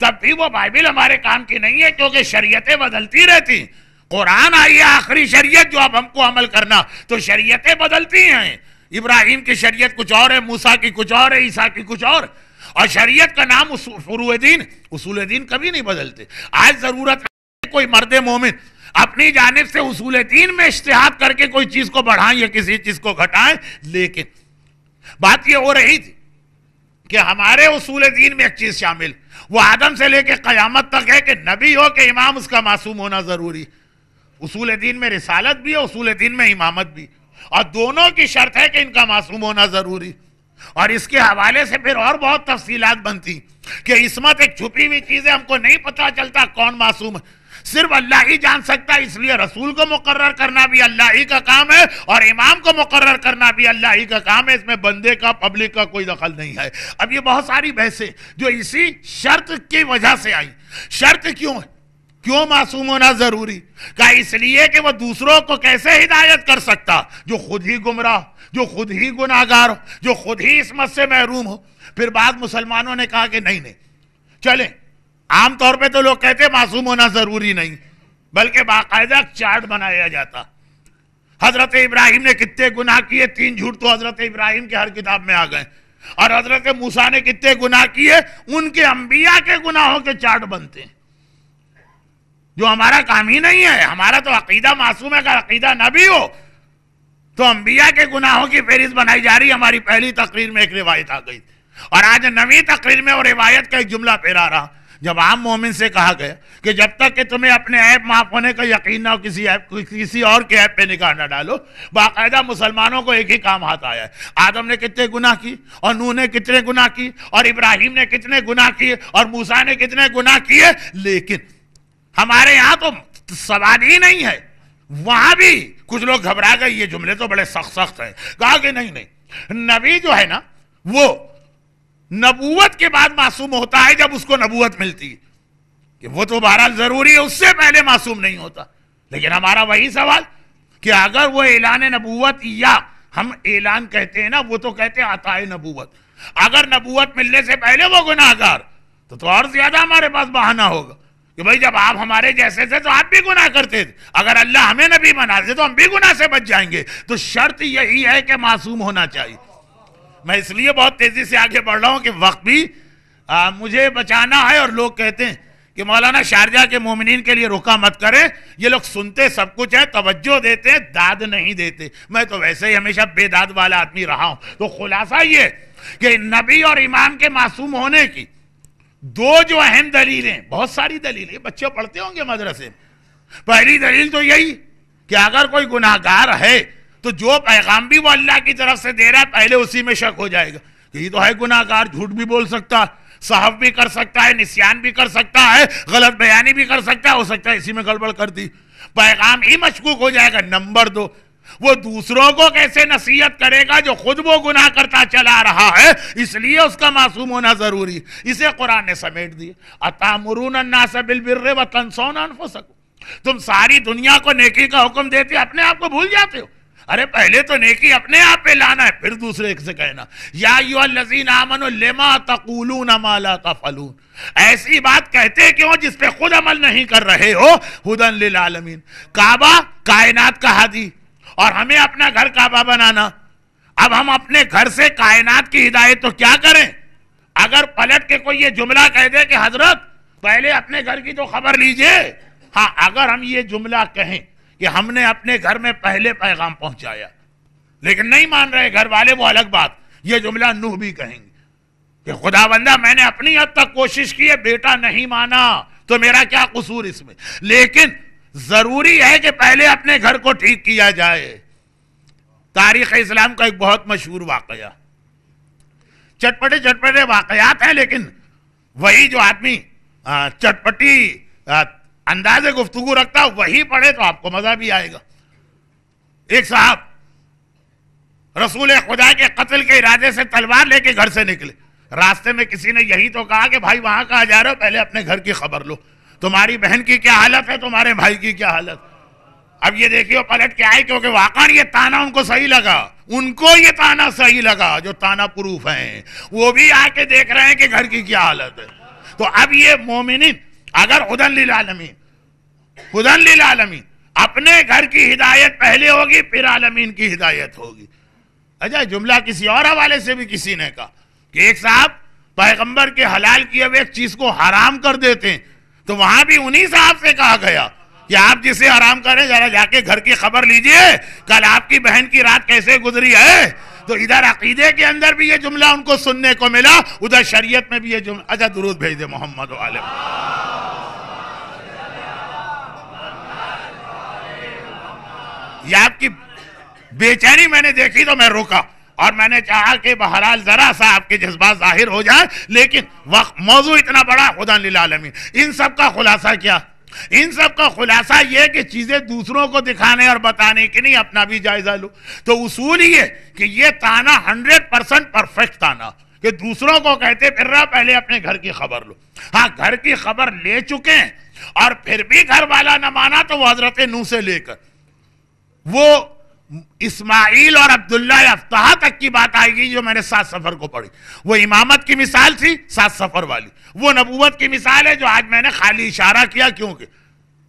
تب بھی وہ بائبل ہمارے کام کی نہیں ہے، کیونکہ شریعتیں بدلتی رہتی. قرآن آئی ہے آخری شریعت جو اب ہم کو عمل کرنا، تو شریعتیں بدلتی ہیں. ابراہیم کی شریعت کچھ اور ہے، موسیٰ کی کچھ اور ہے، عیسیٰ کی کچھ اور شریعت کا نام فروع دین، اصول دین کبھی نہیں بدلتے. آج ضرورت ہے کوئی مرد مومن اپنی جانب سے اصول دین میں اجتہاد کر کے کوئی چیز کو بڑھائیں یا کسی چیز کو گھٹائیں. لیکن بات یہ ہو رہی تھی کہ ہمارے اصول دین میں ایک چیز شامل، وہ آدم سے لے کے قیامت تک ہے کہ نبی ہو کہ امام اس کا معصوم ہونا ضروری. اصول دین میں رسالت بھی ہے، اصول دین میں امامت بھی، اور دونوں کی شرط ہے کہ ان کا معصوم ہونا ضروری. اور اس کے حوالے سے پھر اور بہت تفصیلات بنتی کہ عصمت ایک چھپی ہوئی چیز ہے، ہم کو نہیں پتا چلتا کون معصوم ہے، صرف اللہ ہی جان سکتا ہے. اس لیے رسول کو مقرر کرنا بھی اللہ ہی کا کام ہے، اور امام کو مقرر کرنا بھی اللہ ہی کا کام ہے. اس میں بندے کا پبلک کا کوئی دخل نہیں ہے. اب یہ بہت ساری بحثیں جو اسی شرط کی وجہ سے آئی. شرط کیوں ہے؟ کیوں معصوم ہونا ضروری؟ کہ اس لیے کہ وہ دوسروں کو کیسے ہدایت کر سکتا جو خود ہی گمراہ، جو خود ہی گناہگار ہو، جو خود ہی عصمت سے محروم ہو. پھر بعض مسلمانوں نے کہا کہ نہیں چلیں، عام طور پہ تو لوگ کہتے ہیں معصوم ہونا ضروری نہیں، بلکہ باقاعدہ چارٹ بنایا جاتا. حضرت ابراہیم نے کتنے گناہ کیے، 3 جھوٹ تو حضرت ابراہیم کے ہر کتاب میں آ گئے. اور حضرت موسیٰ نے کتنے گناہ کیے، ان کے انبیاء کے گناہوں کے چارٹ بنتے ہیں، جو ہمارا کام ہی نہیں ہے. ہمارا تو عقیدہ معصوم ہے، اگر عقیدہ نبی ہو تو انبیاء کے گناہوں کی فہرست بنائی جا رہی. ہماری پہلی تقریر میں ایک روایت آ گئی، اور آج نویں تقریر میں وہ روایت کا ایک جملہ پھیرا رہا. جب عام مومن سے کہا گیا کہ جب تک کہ تمہیں اپنے عیب معاف ہونے کا یقین نہ ہو، کسی اور کے عیب پہ نگاہ نہ ڈالو. باقاعدہ مسلمانوں کو ایک ہی کام ہاتھ آیا ہے. آدم نے کتنے گناہ کی، اور نوح نے کتنے گناہ کی، اور ابراہیم نے کتنے گناہ کیے، اور موسیٰ نے کتنے گناہ کیے. لیکن ہمارے یہاں تو سوال ہی نہیں ہے. وہاں بھی کچھ لوگ گھبرا گئے، یہ جملے تو بڑے سخت ہیں. کہا کہ نہیں، نبی جو ہے نا وہ نبوت کے بعد معصوم ہوتا ہے جب اس کو نبوت ملتی ہے، کہ وہ تو بہرحال ضروری ہے، اس سے پہلے معصوم نہیں ہوتا. لیکن ہمارا وہی سوال کہ اگر وہ اعلان نبوت، یا ہم اعلان کہتے ہیں نا، وہ تو کہتے ہیں عطائے نبوت، اگر نبوت ملنے سے پہلے وہ گناہگار، تو اور زیادہ ہمارے پاس بہانہ ہوگا کہ بھائی جب آپ ہمارے جیسے تھے تو آپ بھی گناہ کرتے تھے، اگر اللہ ہمیں نبی بنا دے تو ہم بھی گناہ سے بچ جائیں گے. تو شرط یہی ہے کہ معصوم ہونا چاہیے. میں اس لیے بہت تیزی سے آگے بڑھ رہا ہوں کہ وقت بھی مجھے بچانا ہے. اور لوگ کہتے ہیں کہ مولانا شارجہ کے مومنین کے لیے رکا مت کریں، یہ لوگ سنتے سب کچھ ہے، توجہ دیتے ہیں، داد نہیں دیتے. میں تو ویسے ہی ہمیشہ بے داد والا آدمی رہا ہوں. تو خلاصہ یہ کہ نبی اور امام کے معصوم ہونے کی 2 جو اہم دلیلیں، بہت ساری دلیلیں بچے پڑھتے ہوں گے مدرسے میں. پہلی دلیل تو یہی کہ اگر کوئی گناہگار ہے تو جو پیغام بھی وہ اللہ کی طرف سے دے رہا ہے پہلے اسی میں شک ہو جائے گا کہ یہ تو ہے گناہگار، جھوٹ بھی بول سکتا ہے، صحف بھی کر سکتا ہے، نسیان بھی کر سکتا ہے، غلط بیانی بھی کر سکتا ہے، ہو سکتا ہے اسی میں گڑبڑ کر دی، پیغام ہی مشکوک ہو جائے گا. نمبر 2، وہ دوسروں کو کیسے نصیحت کرے گا جو خود وہ گناہ کرتا چلا رہا ہے، اس لیے اس کا معصوم ہونا ضروری. اسے قرآن نے سمیٹ دیا. اتامرون الناس بالبر وتنسون انفسکم، تم ساری دنیا کو نیکی کا حکم دیتے اپنے آپ کو بھول جاتے ہو. ارے پہلے تو نیکی اپنے آپ پہ لانا ہے، پھر دوسرے سے کہنا. یا ایھا الذین آمنوا لما تقولون ما لا تفعلون، ایسی بات کہتے کیوں جس پہ خود عمل نہیں کر رہے ہو. ھدی للعالمین، کعبہ کائنات کا ہادی، اور ہمیں اپنا گھر کعبہ بنانا. اب ہم اپنے گھر سے کائنات کی ہدایت تو کیا کریں؟ اگر پلٹ کے کوئی یہ جملہ کہہ دے کہ حضرت پہلے اپنے گھر کی تو خبر لیجئے. ہاں، اگر ہم یہ جملہ کہیں کہ ہم نے اپنے گھر میں پہلے پیغام پہنچایا لیکن نہیں مان رہے گھر والے، وہ الگ بات. یہ جملہ نوح بھی کہیں گے کہ خدا بندہ میں نے اپنی حد تک کوشش کی ہے، بیٹا نہیں مانا تو میرا کیا قصور اس میں. لیکن ضروری ہے کہ پہلے اپنے گھر کو ٹھیک کیا جائے. تاریخ اسلام کا ایک بہت مشہور واقعہ، چٹپٹے واقعات ہیں لیکن وہی جو آدمی چٹپٹی انداز گفتگو رکھتا وہی پڑھے تو آپ کو مزہ بھی آئے گا. ایک صاحب رسول خدا کے قتل کے ارادے سے تلوار لے کے گھر سے نکلے. راستے میں کسی نے یہی تو کہا کہ بھائی وہاں کہاں جا رہے ہو, پہلے اپنے گھر کی خبر لو, تمہاری بہن کی کیا حالت ہے, تمہارے بھائی کی کیا حالت. اب یہ دیکھیے پلٹ کے آئے کیونکہ واقعا یہ تانا ان کو صحیح لگا, ان کو یہ تانا صحیح لگا جو تانا پروف ہیں, وہ بھی آ کے دیکھ رہے ہیں کہ گھر کی کیا حالت ہے. تو اب یہ مومنین اگر ہدن للعالمین, ہدن للعالمین, اپنے گھر کی ہدایت پہلے ہوگی پھر عالمین کی ہدایت ہوگی. اچھا جملہ کسی اور حوالے سے بھی کسی نے کہا کہ ایک صاحب پیغمبر کے حلال کیے ہوئے ایک چیز کو حرام کر دیتے ہیں, تو وہاں بھی انہی صاحب سے کہا گیا کہ آپ جسے حرام کریں ذرا جا کے گھر کی خبر لیجئے, کل آپ کی بہن کی رات کیسے گزری ہے. تو ادھر عقیدے کے اندر بھی یہ جملہ ان کو سننے کو ملا, ادھر شریعت میں بھی یہ جملہ. اچھا درود بھیج دے محمد و آل یہ آپ کی بے چینی میں نے دیکھی تو میں روکا اور میں نے چاہا کہ بہرحال ذرا سا آپ کے جذبات ظاہر ہو جائے, لیکن موضوع اتنا بڑا خدا للعالمین. ان سب کا خلاصہ کیا, ان سب کا خلاصہ یہ کہ چیزیں دوسروں کو دکھانے اور بتانے کی نہیں, اپنا بھی جائزہ لو. تو اصول یہ کہ یہ تانا 100% پرفیکٹ تانا کہ دوسروں کو کہتے پھر رہا, پہلے اپنے گھر کی خبر لو. ہاں گھر کی خبر لے چکے ہیں اور پھر بھی گھر والا نہ مانا تو وہ حضرت نوح سے لے کر وہ اسماعیل اور عبداللہ افتحا تک کی بات آئے گی جو میں نے 7 سفر کو پڑھی. وہ امامت کی مثال تھی 7 سفر والی, وہ نبوت کی مثال ہے جو آج میں نے خالی اشارہ کیا, کیونکہ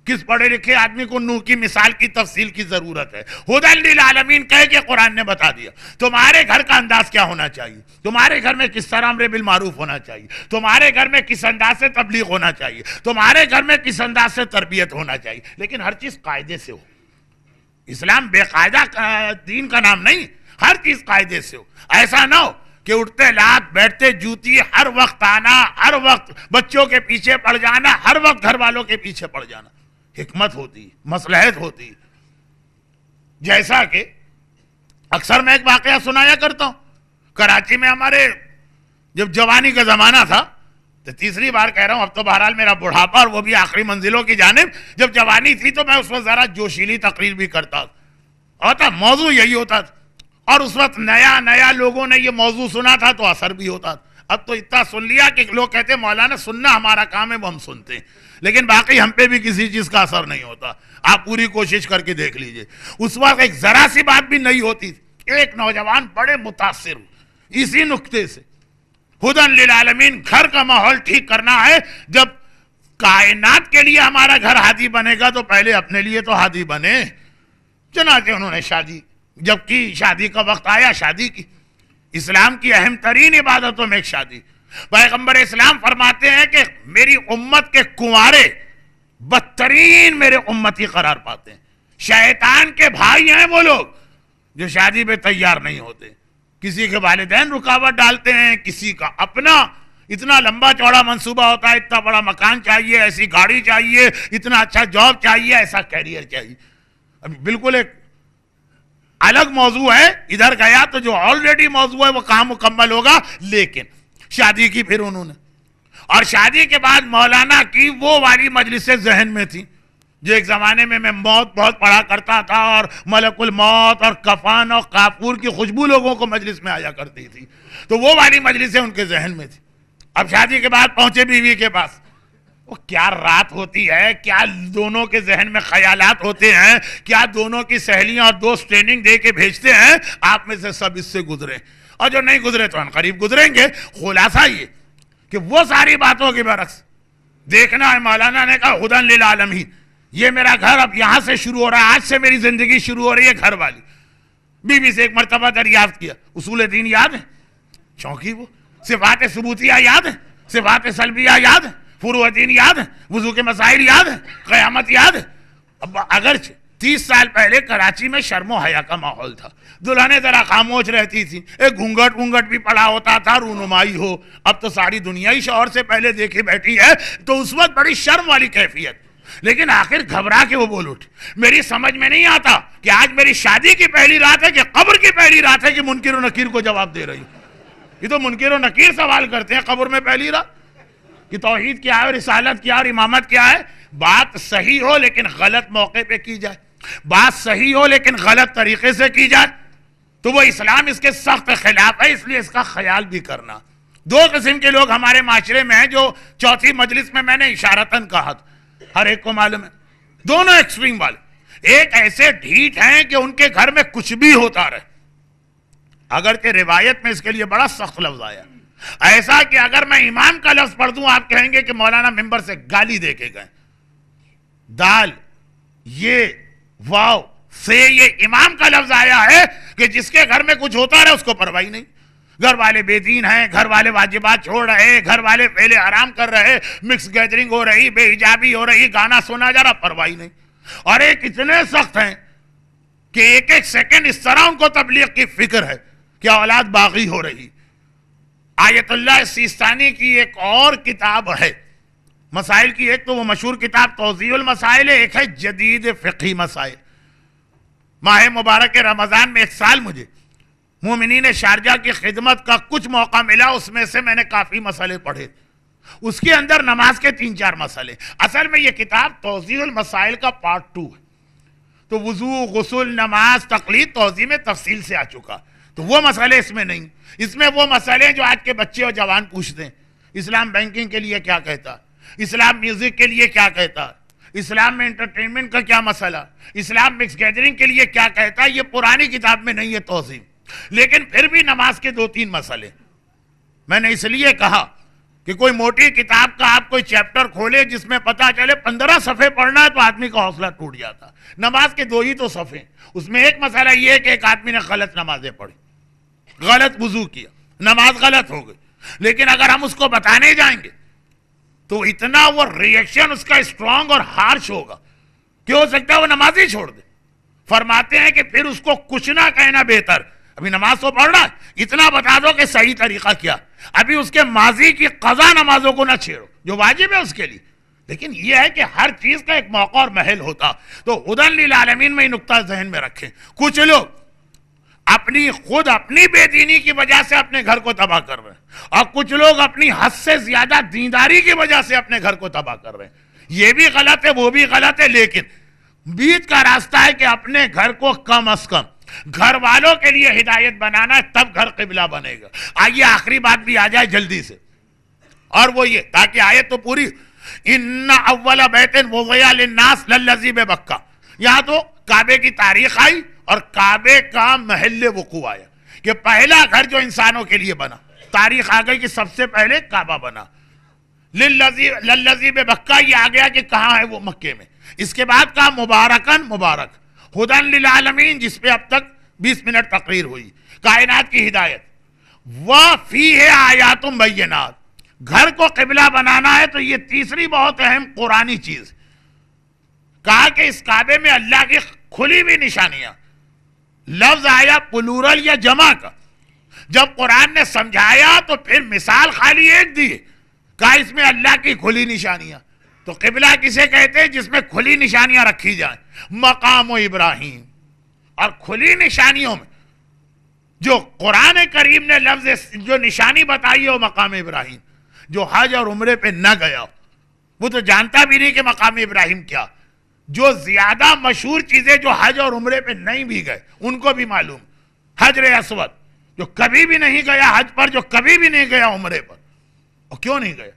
کس پڑھے لکھے آدمی کو نوح کی مثال کی تفصیل کی ضرورت ہے. ہدی للعالمین کہہ کے قرآن نے بتا دیا. تمہارے گھر کا انداز کیا ہونا چاہیے, تمہارے گھر میں کس طرح امر بالمعروف ہونا چاہیے, تمہارے گھر میں کس انداز سے تبلیغ ہونا چاہیے, تمہارے گھر میں کس انداز سے تربیت ہونا چاہیے, لیکن ہر چیز قاعدے سے ہو. اسلام بے قاعدہ دین کا نام نہیں, ہر چیز قاعدے سے ہو. ایسا نہ ہو کہ اٹھتے لات بیٹھتے جوتی, ہر وقت آنا, ہر وقت بچوں کے پیچھے پڑ جانا, ہر وقت گھر والوں کے پیچھے پڑ جانا. حکمت ہوتی, مصلحت ہوتی. جیسا کہ اکثر میں ایک واقعہ سنایا کرتا ہوں. کراچی میں ہمارے جب جوانی کا زمانہ تھا, تو تیسری بار کہہ رہا ہوں, اب تو بہرحال میرا بڑھاپا اور وہ بھی آخری منزلوں کی جانب, جب جوانی تھی تو میں اس وقت ذرا جوشیلی تقریر بھی کرتا تھا, موضوع یہی ہوتا تھا, اور اس وقت نیا نیا لوگوں نے یہ موضوع سنا تھا تو اثر بھی ہوتا تھا. اب تو اتنا سن لیا کہ لوگ کہتے ہیں مولانا سننا ہمارا کام ہے, وہ ہم سنتے ہیں, لیکن باقی ہم پہ بھی کسی چیز کا اثر نہیں ہوتا. آپ پوری کوشش کر کے دیکھ لیجئے. اس وقت ایک ذرا سی بات بھی نہیں ہوتی, ایک نوجوان بڑے متاثر ہوئے اسی نکتے سے. ہدن للعالمین, گھر کا ماحول ٹھیک کرنا ہے. جب کائنات کے لیے ہمارا گھر ہادی بنے گا تو پہلے اپنے لیے تو ہادی بنے. چنانچہ انہوں نے شادی جب کی, شادی کا وقت آیا شادی کی. اسلام کی اہم ترین عبادتوں میں ایک شادی. پیغمبر اسلام فرماتے ہیں کہ میری امت کے کنوارے بدترین میرے امتی قرار پاتے ہیں. شیطان کے بھائی ہیں وہ لوگ جو شادی پہ تیار نہیں ہوتے. کسی کے والدین رکاوٹ ڈالتے ہیں, کسی کا اپنا اتنا لمبا چوڑا منصوبہ ہوتا ہے, اتنا بڑا مکان چاہیے, ایسی گاڑی چاہیے, اتنا اچھا جاب چاہیے, ایسا کیریئر چاہیے. اب بالکل ایک الگ موضوع ہے, ادھر گیا تو جو آلریڈی موضوع ہے وہ کام مکمل ہوگا. لیکن شادی کی پھر انہوں نے, اور شادی کے بعد مولانا کی وہ والی مجلسیں ذہن میں تھی جو ایک زمانے میں موت بہت پڑھا کرتا تھا, اور ملک الموت اور کفن اور کافور کی خوشبو لوگوں کو مجلس میں آیا کرتی تھی. تو وہ والی مجلسیں ان کے ذہن میں تھی. اب شادی کے بعد پہنچے بیوی کے پاس, وہ کیا رات ہوتی ہے, کیا دونوں کے ذہن میں خیالات ہوتے ہیں, کیا دونوں کی سہیلیاں اور دوست ٹریننگ دے کے بھیجتے ہیں. آپ میں سے سب اس سے گزرے, اور جو نہیں گزرے تو ہم قریب گزریں گے. خلاصہ یہ کہ وہ ساری باتوں کے برعکس دیکھنا ہے. مولانا نے کہا ہدن للعالمین, یہ میرا گھر اب یہاں سے شروع ہو رہا ہے, آج سے میری زندگی شروع ہو رہی ہے گھر والی. بیوی سے ایک مرتبہ دریافت کیا, اصول دین یاد ہے, چونکی وہ صفات ثبوتیہ یاد ہے, صفات سلبیہ یاد ہے, فروع دین یاد ہے, وضو کے مسائل یاد ہے, قیامت یاد ہے. اب اگرچہ 30 سال پہلے کراچی میں شرم و حیا کا ماحول تھا, دلہنیں ذرا خاموش رہتی تھی, ایک گھونگٹ بھی پڑا ہوتا تھا, رونمائی ہو. اب تو ساری دنیا ہی شوہر سے پہلے دیکھی بیٹھی ہے, تو اس وقت بڑی شرم والی کیفیت. لیکن آخر گھبرا کے وہ بول اٹھی, میری سمجھ میں نہیں آتا کہ آج میری شادی کی پہلی رات ہے کہ قبر کی پہلی رات ہے کہ منکر و نکیر کو جواب دے رہی. یہ تو منکر و نکیر سوال کرتے ہیں, قبر میں پہلی رات. کہ توحید کیا ہے اور رسالت کیا اور امامت کیا ہے. بات صحیح ہو لیکن غلط موقع پہ کی جائے, بات صحیح ہو لیکن غلط طریقے سے کی جائے, تو وہ اسلام اس کے سخت خلاف ہے. اس لیے اس کا خیال بھی کرنا. دو قسم کے لوگ ہمارے معاشرے میں ہیں, جو چوتھی مجلس میں نے اشارتاً کہا تھا, ہر ایک کو معلوم ہے, دونوں ایکسٹریم والے. ایک ایسے ڈھیٹ ہیں کہ ان کے گھر میں کچھ بھی ہوتا رہے, اگرچہ روایت میں اس کے لیے بڑا سخت لفظ آیا, ایسا کہ اگر میں امام کا لفظ پڑھ دوں آپ کہیں گے کہ مولانا ممبر سے گالی دے کے گئے. دال یہ واو سے یہ امام کا لفظ آیا ہے کہ جس کے گھر میں کچھ ہوتا رہے اس کو پرواہ نہیں. گھر والے بے دین ہیں, گھر والے واجبات چھوڑ رہے, گھر والے پہلے آرام کر رہے, مکس گیدرنگ ہو رہی, بے حجابی ہو رہی, گانا سنا جا رہا, پرواہ نہیں. اور ایک اتنے سخت ہیں کہ ایک ایک سیکنڈ اس طرح ان کو تبلیغ کی فکر ہے کہ اولاد باغی ہو رہی. آیت اللہ سیستانی کی ایک اور کتاب ہے مسائل کی, ایک تو وہ مشہور کتاب توضیح المسائل ہے, ایک ہے جدید فقہی مسائل. ماہ مبارک رمضان میں ایک سال مجھے مومنین شارجہ کی خدمت کا کچھ موقع ملا, اس میں سے میں نے کافی مسئلے پڑھے. اس کے اندر نماز کے 3-4 مسئلے. اصل میں یہ کتاب توضیح المسائل کا پارٹ 2 ہے, تو وضو, غسل, نماز, تقلید توضیح میں تفصیل سے آ چکا, تو وہ مسئلے اس میں نہیں. اس میں وہ مسئلے جو آج کے بچے اور جوان پوچھتے ہیں, اسلام بینکنگ کے لیے کیا کہتا, اسلام میوزک کے لیے کیا کہتا, اسلام میں انٹرٹینمنٹ کا کیا مسئلہ, اسلام مکس گیدرنگ کے لیے کیا کہتا. یہ پرانی کتاب میں نہیں ہے توضیح, لیکن پھر بھی نماز کے 2-3 مسئلے میں نے اس لیے کہا کہ کوئی موٹی کتاب کا آپ کوئی چیپٹر کھولے جس میں پتا چلے 15 صفحے پڑھنا ہے تو آدمی کا حوصلہ ٹوٹ جاتا. نماز کے 2 ہی تو صفحے, اس میں ایک مسئلہ یہ ہے کہ ایک آدمی نے غلط نمازیں پڑھی, غلط وضو کیا, نماز غلط ہو گئی. لیکن اگر ہم اس کو بتانے جائیں گے تو اتنا وہ ریئیکشن اس کا اسٹرانگ اور ہارش ہوگا کہ ہو سکتا ہے وہ نماز ہی چھوڑ دے. فرماتے ہیں کہ پھر اس کو کچھ نہ کہنا بہتر, ابھی نماز تو پڑھ رہا ہے, اتنا بتا دو کہ صحیح طریقہ کیا, ابھی اس کے ماضی کی قضا نمازوں کو نہ چھیڑو جو واجب ہے اس کے لیے. لیکن یہ ہے کہ ہر چیز کا ایک موقع اور محل ہوتا. تو ہدی للعالمین میں یہ نقطہ ذہن میں رکھیں. کچھ لوگ اپنی بے دینی کی وجہ سے اپنے گھر کو تباہ کر رہے ہیں, اور کچھ لوگ اپنی حد سے زیادہ دینداری کی وجہ سے اپنے گھر کو تباہ کر رہے ہیں. یہ بھی غلط ہے, وہ بھی غلط ہے, لیکن بیچ کا راستہ ہے کہ اپنے گھر کو کم از کم گھر والوں کے لیے ہدایت بنانا ہے, تب گھر قبلہ بنے گا. آئیے آخری بات بھی آ جائے جلدی سے, اور وہ یہ تاکہ آیت تو پوری, ان اول بیت وضع للناس للذی ببکہ, یہاں تو کعبے کی تاریخ آئی اور کعبے کا محل وقوع آیا کہ پہلا گھر جو انسانوں کے لیے بنا, تاریخ آ گئی کہ سب سے پہلے کعبہ بنا. للذی ببکہ یہ آ گیا کہ کہاں ہے, وہ مکے میں. اس کے بعد کہا مبارکن مبارک, ہدی للعالمین جس پہ اب تک 20 منٹ تقریر ہوئی, کائنات کی ہدایت. وَفِيهِ آیاتٌ بینات, گھر کو قبلہ بنانا ہے تو یہ تیسری بہت اہم قرآنی چیز. کہا کہ اس کعبے میں اللہ کی کھلی ہوئی نشانیاں, لفظ آیا پلورل یا جمع کا. جب قرآن نے سمجھایا تو پھر مثال خالی ایک دی, کہا اس میں اللہ کی کھلی نشانیاں. تو قبلہ کسے کہتے ہیں جس میں کھلی نشانیاں رکھی جائیں, مقام ابراہیم. اور کھلی نشانیوں میں جو قرآن کریم نے لفظ جو نشانی بتائی ہے وہ مقام ابراہیم. جو حج اور عمرے پہ نہ گیا وہ تو جانتا بھی نہیں کہ مقام ابراہیم کیا. جو زیادہ مشہور چیزیں جو حج اور عمرے پہ نہیں بھی گئے ان کو بھی معلوم, حجر اسود جو کبھی بھی نہیں گیا حج پر, جو کبھی بھی نہیں گیا عمرے پر. اور کیوں نہیں گیا؟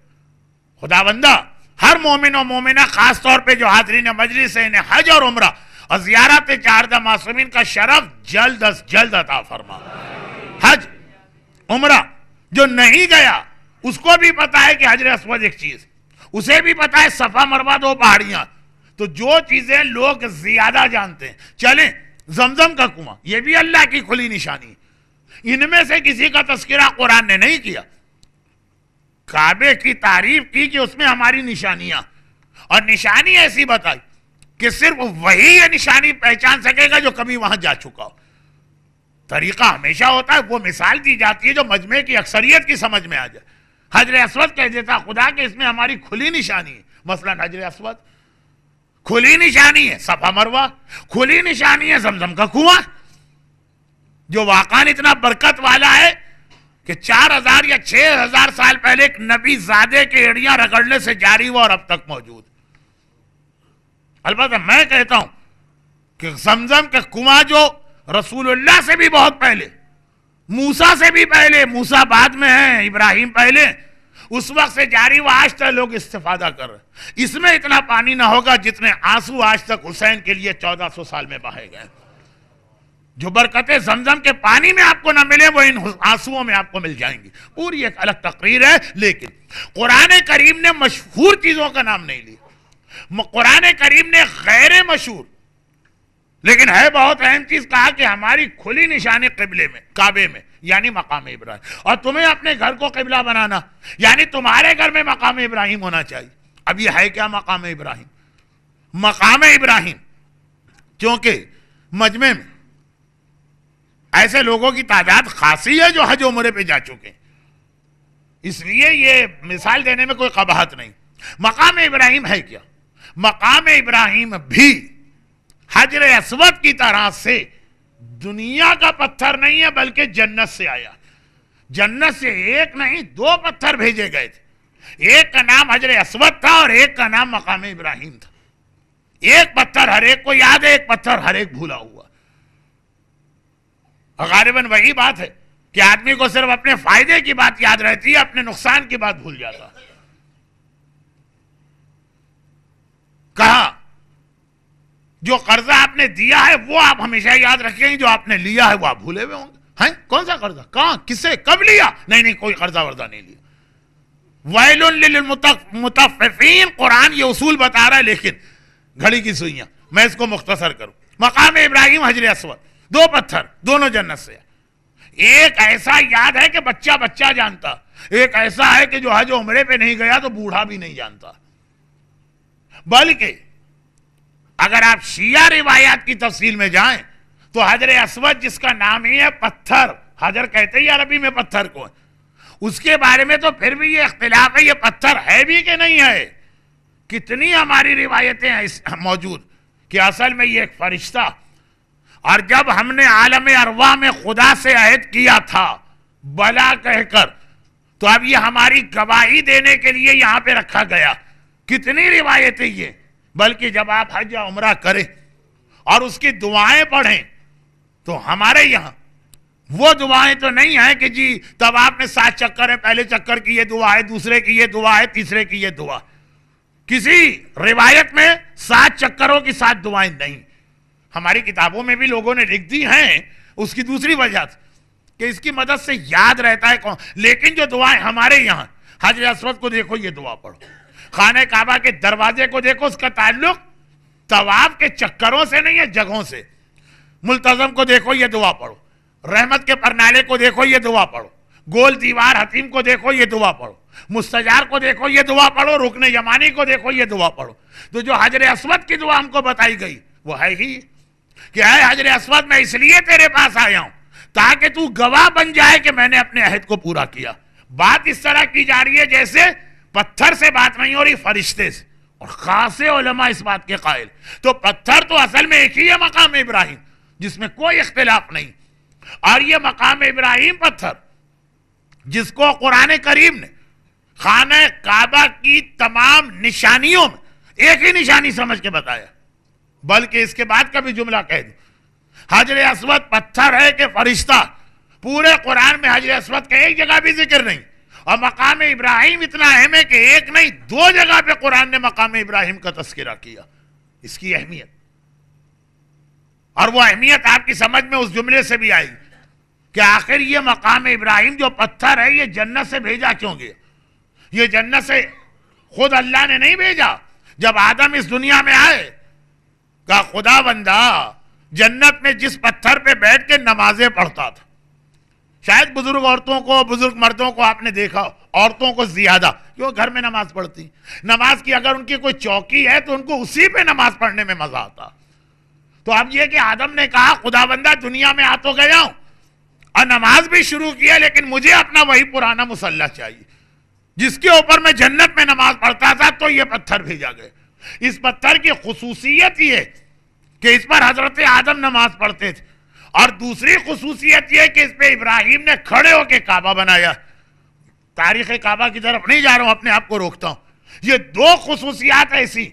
خدا بندہ ہر مومن و مومنہ خاص طور پہ جو حاضرین مجلس ہیں انہیں حج اور عمرہ اور زیارت 14 معصومین کا شرف جلد از جلد عطا فرما. حج عمرہ جو نہیں گیا اس کو بھی پتا ہے کہ حجر اسود ایک چیز, اسے بھی پتا ہے صفا مروہ 2 پہاڑیاں. تو جو چیزیں لوگ زیادہ جانتے ہیں, چلیں زمزم کا کنواں یہ بھی اللہ کی کھلی نشانی, ان میں سے کسی کا تذکرہ قرآن نے نہیں کیا. کعبے کی تعریف کی کہ اس میں ہماری نشانیاں, اور نشانی ایسی بتائی کہ صرف وہی یہ نشانی پہچان سکے گا جو کبھی وہاں جا چکا ہو. طریقہ ہمیشہ ہوتا ہے, وہ مثال دی جاتی ہے جو مجمع کی اکثریت کی سمجھ میں آ جائے. حجر اسود کہہ دیتا خدا کہ اس میں ہماری کھلی نشانی ہے, مثلا حجر اسود کھلی نشانی ہے, صفا مروہ کھلی نشانی ہے, زمزم کا کنواں جو واقعاً اتنا برکت والا ہے کہ 4000 یا 6000 سال پہلے ایک نبی زادے کے ایڑیاں رگڑنے سے جاری ہوا اور اب تک موجود. البتہ میں کہتا ہوں کہ زمزم کا کنواں جو رسول اللہ سے بھی بہت پہلے، موسیٰ سے بھی پہلے، موسیٰ بعد میں ہیں، ابراہیم پہلے، اس وقت سے جاری ہوا، آج تک لوگ استفادہ کر رہے ہیں. اس میں اتنا پانی نہ ہوگا جتنے آنسو آج تک حسین کے لیے 1400 سال میں بہائے گئے. جو برکتیں زمزم کے پانی میں آپ کو نہ ملے وہ ان آنسوؤں میں آپ کو مل جائیں گی. پوری ایک الگ تقریر ہے. لیکن قرآن کریم نے مشہور چیزوں کا نام نہیں لیا. قرآن کریم نے غیر مشہور لیکن ہے بہت اہم چیز کہا کہ ہماری کھلی نشانی قبلے میں، کعبے میں، یعنی مقام ابراہیم. اور تمہیں اپنے گھر کو قبلہ بنانا یعنی تمہارے گھر میں مقام ابراہیم ہونا چاہیے. اب یہ ہے کیا مقام ابراہیم؟ مقام ابراہیم کیونکہ مجمع میں ایسے لوگوں کی تعداد خاصی ہے جو حج عمرے پہ جا چکے ہیں، اس لیے یہ مثال دینے میں کوئی قباحت نہیں. مقام ابراہیم ہے کیا؟ مقام ابراہیم بھی حجر اسود کی طرح سے دنیا کا پتھر نہیں ہے بلکہ جنت سے آیا. جنت سے ایک نہیں 2 پتھر بھیجے گئے تھے. ایک کا نام حجر اسود تھا اور ایک کا نام مقام ابراہیم تھا. ایک پتھر ہر ایک کو یاد ہے، ایک پتھر ہر ایک بھولا ہوا. غالباً وہی بات ہے کہ آدمی کو صرف اپنے فائدے کی بات یاد رہتی ہے، اپنے نقصان کی بات بھول جاتا. کہا جو قرضہ آپ نے دیا ہے وہ آپ ہمیشہ یاد رکھیں گے، جو آپ نے لیا ہے وہ آپ بھولے ہوئے ہوں گے. ہیں کون سا قرضہ؟ کہاں؟ کسے؟ کب لیا؟ نہیں کوئی قرضہ ورضہ نہیں لیا. وَيْلٌ لِلْمُطَفِّفِينَ قرآن یہ اصول بتا رہا ہے لیکن گھڑی کی سوئیاں. میں اس کو مختصر کروں. مقام ابراہیم حجر اسود 2 پتھر دونوں جنت سے. ایک ایسا یاد ہے کہ بچہ بچہ جانتا، ایک ایسا ہے کہ جو حج عمرے پہ نہیں گیا تو بوڑھا بھی نہیں جانتا. بلکہ اگر آپ شیعہ روایات کی تفصیل میں جائیں تو حجر اسود جس کا نام ہی ہے پتھر، حجر کہتے ہی عربی میں پتھر کو ہے، اس کے بارے میں تو پھر بھی یہ اختلاف ہے یہ پتھر ہے بھی کہ نہیں ہے. کتنی ہماری روایتیں ہیں موجود کہ اصل میں یہ ایک فرشتہ، اور جب ہم نے عالم ارواح میں خدا سے عہد کیا تھا بلا کہہ کر تو اب یہ ہماری گواہی دینے کے لیے یہاں پہ رکھا گیا. کتنی روایتیں یہ. بلکہ جب آپ حج یا عمرہ کریں اور اس کی دعائیں پڑھیں تو ہمارے یہاں وہ دعائیں تو نہیں ہیں کہ جی تب آپ نے 7 چکر ہے، پہلے چکر کی یہ دعا ہے، دوسرے کی یہ دعا ہے، تیسرے کی یہ دعا. کسی روایت میں 7 چکروں کی 7 دعائیں نہیں. ہماری کتابوں میں بھی لوگوں نے لکھ دی ہیں، اس کی دوسری وجہ کہ اس کی مدد سے یاد رہتا ہے کون. لیکن جو دعائیں ہمارے یہاں، حجر اسود کو دیکھو یہ دعا پڑھو، خانہ کعبہ کے دروازے کو دیکھو اس کا تعلق طواف کے چکروں سے نہیں ہے، جگہوں سے. ملتزم کو دیکھو یہ دعا پڑھو، رحمت کے پرنالے کو دیکھو یہ دعا پڑھو، گول دیوار حتیم کو دیکھو یہ دعا پڑھو، مستجار کو دیکھو یہ دعا پڑھو، رکن یمانی کو دیکھو یہ دعا پڑھو. تو جو حجر اسود کی دعا ہم کو بتائی گئی وہ ہے ہی کہ اے حجر اسود میں اس لیے تیرے پاس آیا ہوں تاکہ تو گواہ بن جائے کہ میں نے اپنے عہد کو پورا کیا. بات اس طرح کی جا رہی ہے جیسے پتھر سے بات نہیں ہو رہی، فرشتے سے. اور خاصے علماء اس بات کے قائل. تو پتھر تو اصل میں ایک ہی ہے مقام ابراہیم جس میں کوئی اختلاف نہیں. اور یہ مقام ابراہیم پتھر جس کو قرآن کریم نے خانہ کعبہ کی تمام نشانیوں میں ایک ہی نشانی سمجھ کے بتایا. بلکہ اس کے بعد کا بھی جملہ کہہ دوں، حجر اسود پتھر ہے کہ فرشتہ. پورے قرآن میں حجر اسود کا ایک جگہ بھی ذکر نہیں. اور مقام ابراہیم اتنا اہم ہے کہ ایک نہیں 2 جگہ پہ قرآن نے مقام ابراہیم کا تذکرہ کیا. اس کی اہمیت، اور وہ اہمیت آپ کی سمجھ میں اس جملے سے بھی آئی کہ آخر یہ مقام ابراہیم جو پتھر ہے یہ جنت سے بھیجا کیوں گیا؟ یہ جنت سے خود اللہ نے نہیں بھیجا. جب آدم اس دنیا میں آئے کہا خدا بندہ جنت میں جس پتھر پہ بیٹھ کے نمازیں پڑھتا تھا. شاید بزرگ عورتوں کو، بزرگ مردوں کو آپ نے دیکھا، عورتوں کو زیادہ، کیوں گھر میں نماز پڑھتی. نماز کی اگر ان کی کوئی چوکی ہے تو ان کو اسی پہ نماز پڑھنے میں مزہ آتا. تو اب یہ کہ آدم نے کہا خدا بندہ دنیا میں آ تو گیا ہوں اور نماز بھی شروع کیا لیکن مجھے اپنا وہی پرانا مصلی چاہیے جس کے اوپر میں جنت میں نماز پڑھتا تھا. تو یہ پتھر بھیجا گیا. اس پتھر کی خصوصیت یہ کہ اس پر حضرت آدم نماز پڑھتے تھے اور دوسری خصوصیت یہ کہ اس پہ ابراہیم نے کھڑے ہو کے کعبہ بنایا. تاریخ کعبہ کی طرف نہیں جا رہا ہوں, اپنے آپ کو روکتا ہوں. یہ دو خصوصیات ایسی,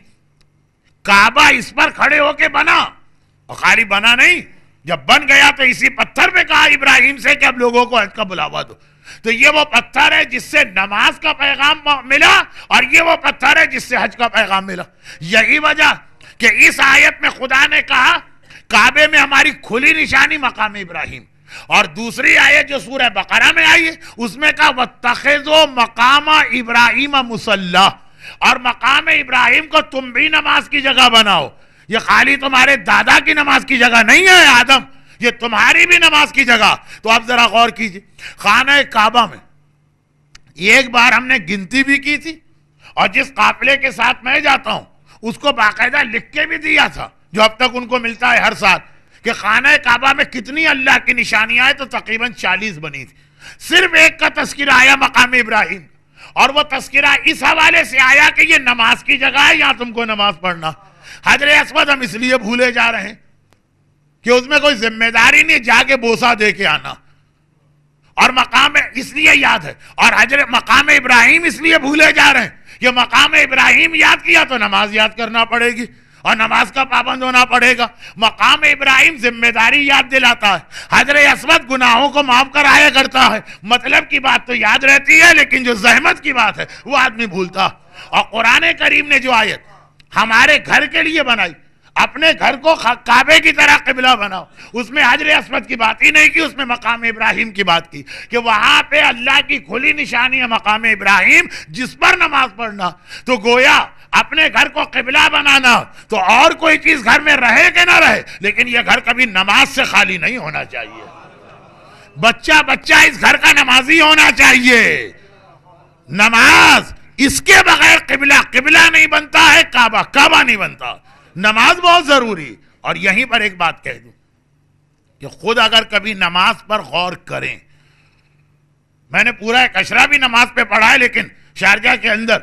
کعبہ اس پر کھڑے ہو کے بنا, اور خالی بنا نہیں, جب بن گیا تو اسی پتھر پہ کہا ابراہیم سے کہ اب لوگوں کو حج کا بلاوا دو. تو یہ وہ پتھر ہے جس سے نماز کا پیغام ملا, اور یہ وہ پتھر ہے جس سے حج کا پیغام ملا. یہی وجہ کہ اس آیت میں خدا نے کہا کعبے میں ہماری کھلی نشانی مقام ابراہیم, اور دوسری آیت جو سورہ بقرہ میں آئی ہے اس میں کہا وَاتَّخِذُوا مَقَامَ إِبْرَاهِيمَ مُصَلًّى, اور مقام ابراہیم کو تم بھی نماز کی جگہ بناؤ. یہ خالی تمہارے دادا کی نماز کی جگہ نہیں ہے آدم, یہ تمہاری بھی نماز کی جگہ. تو اب ذرا غور کیجئے, خانہ کعبہ میں ایک بار ہم نے گنتی بھی کی تھی, اور جس قافلے کے ساتھ میں جاتا ہوں اس کو باقاعدہ لکھ کے بھی دیا تھا, جو اب تک ان کو ملتا ہے ہر سال, کہ خانہ کعبہ میں کتنی اللہ کی نشانیاں ہیں, تو تقریباً 40 بنی تھی. صرف ایک کا تذکرہ آیا مقام ابراہیم, اور وہ تذکرہ اس حوالے سے آیا کہ یہ نماز کی جگہ ہے, یہاں تم کو نماز پڑھنا. حجر اسود ہم اس لیے بھولے جا رہے ہیں کہ اس میں کوئی ذمہ داری نہیں جا کے بوسہ دے کے آنا, اور مقام اس لیے یاد ہے, اور مقام ابراہیم اس لیے بھولے جا رہے ہیں کہ مقام ابراہیم یاد کیا تو نماز یاد کرنا پڑے گی, اور نماز کا پابند ہونا پڑے گا. مقام ابراہیم ذمہ داری یاد دلاتا ہے, حجر اسود گناہوں کو معاف کرایا کرتا ہے. مطلب کی بات تو یاد رہتی ہے, لیکن جو زحمت کی بات ہے وہ آدمی بھولتا. اور قرآن کریم نے جو آیت ہمارے گھر کے لیے بنائی, اپنے گھر کو کعبے کی طرح قبلہ بناؤ, اس میں حجر اسود کی بات ہی نہیں کی, اس میں مقام ابراہیم کی بات کی کہ وہاں پہ اللہ کی کھلی نشانی ہے مقام ابراہیم, جس پر نماز پڑھنا. تو گویا اپنے گھر کو قبلہ بنانا, تو اور کوئی چیز گھر میں رہے کہ نہ رہے, لیکن یہ گھر کبھی نماز سے خالی نہیں ہونا چاہیے. بچہ اس گھر کا نمازی ہونا چاہیے. نماز اس کے بغیر قبلہ نہیں بنتا ہے, کعبہ نہیں بنتا. نماز بہت ضروری. اور یہیں پر ایک بات کہہ دوں کہ خود اگر کبھی نماز پر غور کریں, میں نے پورا ایک اشرا بھی نماز پہ پڑھا ہے, لیکن شارجہ کے اندر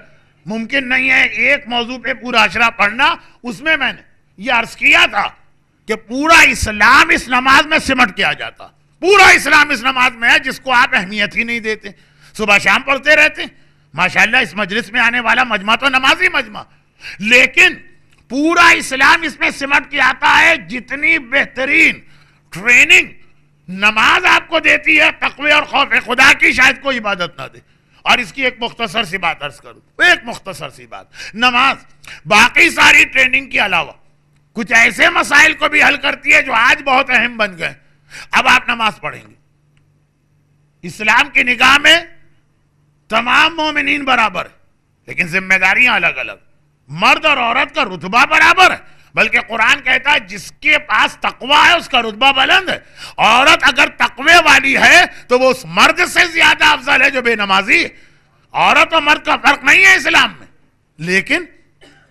ممکن نہیں ہے ایک موضوع پہ پورا اشرا پڑھنا. اس میں نے یہ عرض کیا تھا کہ پورا اسلام اس نماز میں سمٹ کے آ جاتا. پورا اسلام اس نماز میں ہے, جس کو آپ اہمیت ہی نہیں دیتے, صبح شام پڑھتے رہتے. ماشاءاللہ اس مجلس میں آنے والا مجمع تو نمازی مجمع, لیکن پورا اسلام اس میں سمٹ کے آتا ہے. جتنی بہترین ٹریننگ نماز آپ کو دیتی ہے تقوی اور خوف خدا کی, شاید کوئی عبادت نہ دے. اور اس کی ایک مختصر سی بات عرض کروں, ایک مختصر سی بات. نماز باقی ساری ٹریننگ کے علاوہ کچھ ایسے مسائل کو بھی حل کرتی ہے جو آج بہت اہم بن گئے. اب آپ نماز پڑھیں گے, اسلام کی نگاہ میں تمام مومنین برابر ہے, لیکن ذمہ داریاں الگ الگ. مرد اور عورت کا رتبہ برابر ہے, بلکہ قرآن کہتا ہے جس کے پاس تقوی ہے اس کا رتبہ بلند ہے. عورت اگر تقوی والی ہے تو وہ اس مرد سے زیادہ افضل ہے جو بے نمازی ہے. عورت اور مرد کا فرق نہیں ہے اسلام میں, لیکن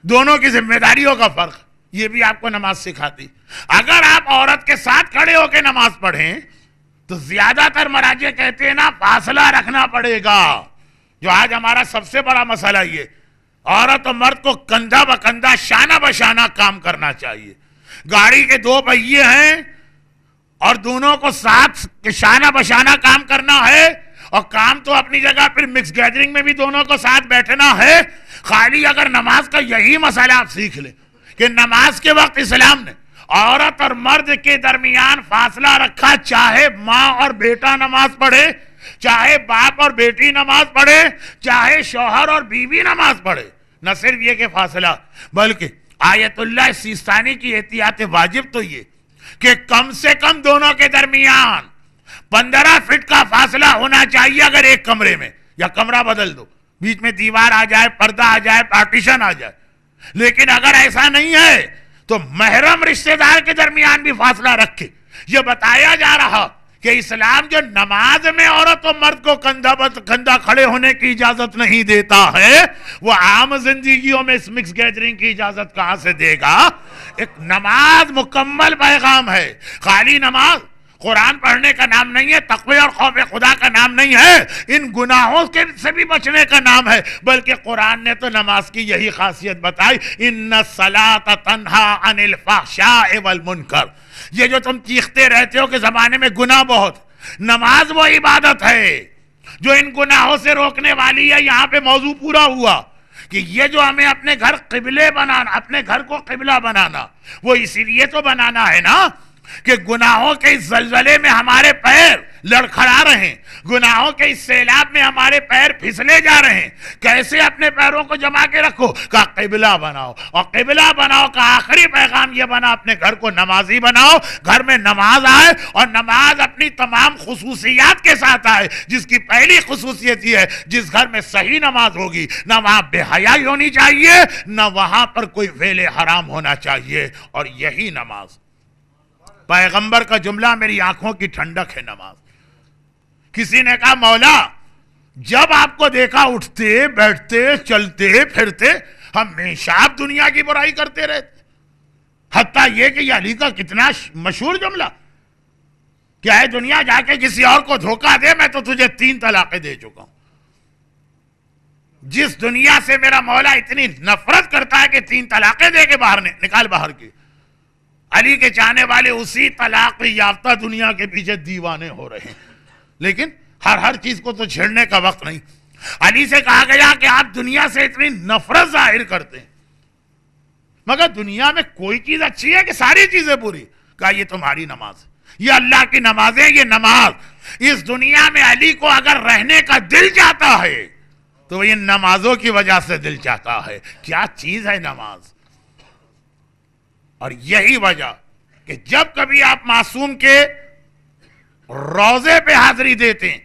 دونوں کی ذمہ داریوں کا فرق, یہ بھی آپ کو نماز سکھاتی. اگر آپ عورت کے ساتھ کھڑے ہو کے نماز پڑھیں تو زیادہ تر مراجع کہتے ہیں نا فاصلہ رکھنا پڑے گا. جو آج ہمارا سب سے بڑا مسئلہ یہ, عورت اور مرد کو کندھا بکندھا شانہ بشانہ کام کرنا چاہیے. گاڑی کے 2 پہیے ہیں اور دونوں کو ساتھ شانہ بشانہ کام کرنا ہے, اور کام تو اپنی جگہ, پھر مکس گیدرنگ میں بھی دونوں کو ساتھ بیٹھنا ہے. خالی اگر نماز کا یہی مسئلہ آپ سیکھ لیں کہ نماز کے وقت اسلام نے عورت اور مرد کے درمیان فاصلہ رکھا, چاہے ماں اور بیٹا نماز پڑھے, چاہے باپ اور بیٹی نماز پڑھے, چاہے شوہر اور بیوی نماز پڑھے. نہ صرف یہ کہ فاصلہ, بلکہ آیت اللہ سیستانی کی احتیاط واجب تو یہ کہ کم سے کم دونوں کے درمیان 15 فٹ کا فاصلہ ہونا چاہیے. اگر ایک کمرے میں, یا کمرہ بدل دو, بیچ میں دیوار آ جائے, پردہ آ جائے, پارٹیشن آ جائے, لیکن اگر ایسا نہیں ہے تو محرم رشتہ دار کے درمیان بھی فاصلہ رکھے. یہ بتایا جا رہا کہ اسلام جو نماز میں عورت و مرد کو کندھا کھڑے ہونے کی اجازت نہیں دیتا ہے, وہ عام زندگیوں میں اس مکس گیدرنگ کی اجازت کہاں سے دے گا. ایک نماز مکمل پیغام ہے. خالی نماز قرآن پڑھنے کا نام نہیں ہے, تقوی اور خوف خدا کا نام نہیں ہے, ان گناہوں سے بھی بچنے کا نام ہے. بلکہ قرآن نے تو نماز کی یہی خاصیت بتائی, ان الصلاۃ تنہی عن الفحشاء والمنکر. یہ جو تم چیختے رہتے ہو کہ زمانے میں گناہ بہت، نماز وہ عبادت ہے جو ان گناہوں سے روکنے والی ہے۔ یہاں پہ موضوع پورا ہوا کہ یہ جو ہمیں اپنے گھر قبلے بنانا، اپنے گھر کو قبلہ بنانا، وہ اسی لیے تو بنانا ہے نا کہ گناہوں کے اس زلزلے میں ہمارے پیر لڑکھڑا رہے ہیں، گناہوں کے اس سیلاب میں ہمارے پیر پھسلے جا رہے ہیں۔ کیسے اپنے پیروں کو جما کے رکھو؟ کہا قبلہ بناؤ، اور قبلہ بناؤ کا آخری پیغام یہ بنا اپنے گھر کو نمازی بناؤ، گھر میں نماز آئے اور نماز اپنی تمام خصوصیات کے ساتھ آئے، جس کی پہلی خصوصیت یہ ہے جس گھر میں صحیح نماز ہوگی نہ وہاں بے حیائی ہونی چاہیے، نہ وہاں پر کوئی فعل حرام ہونا چاہیے، اور یہی نماز پیغمبر کا جملہ میری آنکھوں کی ٹھنڈک ہے نماز۔ کسی نے کہا مولا جب آپ کو دیکھا اٹھتے بیٹھتے چلتے پھرتے ہمیشہ آپ دنیا کی برائی کرتے رہتے، حتیٰ یہ کہ یہ علی کا کتنا مشہور جملہ، کیا ہے دنیا جا کے کسی اور کو دھوکہ دے میں تو تجھے 3 طلاقیں دے چکا ہوں۔ جس دنیا سے میرا مولا اتنی نفرت کرتا ہے کہ 3 طلاقیں دے کے باہر نکال باہر کی، علی کے چاہنے والے اسی طلاق یافتہ دنیا کے پیچھے دیوانے ہو رہے ہیں۔ لیکن ہر چیز کو تو چھیڑنے کا وقت نہیں۔ علی سے کہا گیا کہ آپ دنیا سے اتنی نفرت ظاہر کرتے ہیں، مگر دنیا میں کوئی چیز اچھی ہے کہ ساری چیزیں بری؟ کہا یہ تمہاری نماز، یہ اللہ کی نماز ہے۔ یہ نماز اس دنیا میں علی کو اگر رہنے کا دل چاہتا ہے تو یہ نمازوں کی وجہ سے دل چاہتا ہے۔ کیا چیز ہے نماز! اور یہی وجہ کہ جب کبھی آپ معصوم کے روضے پہ حاضری دیتے ہیں،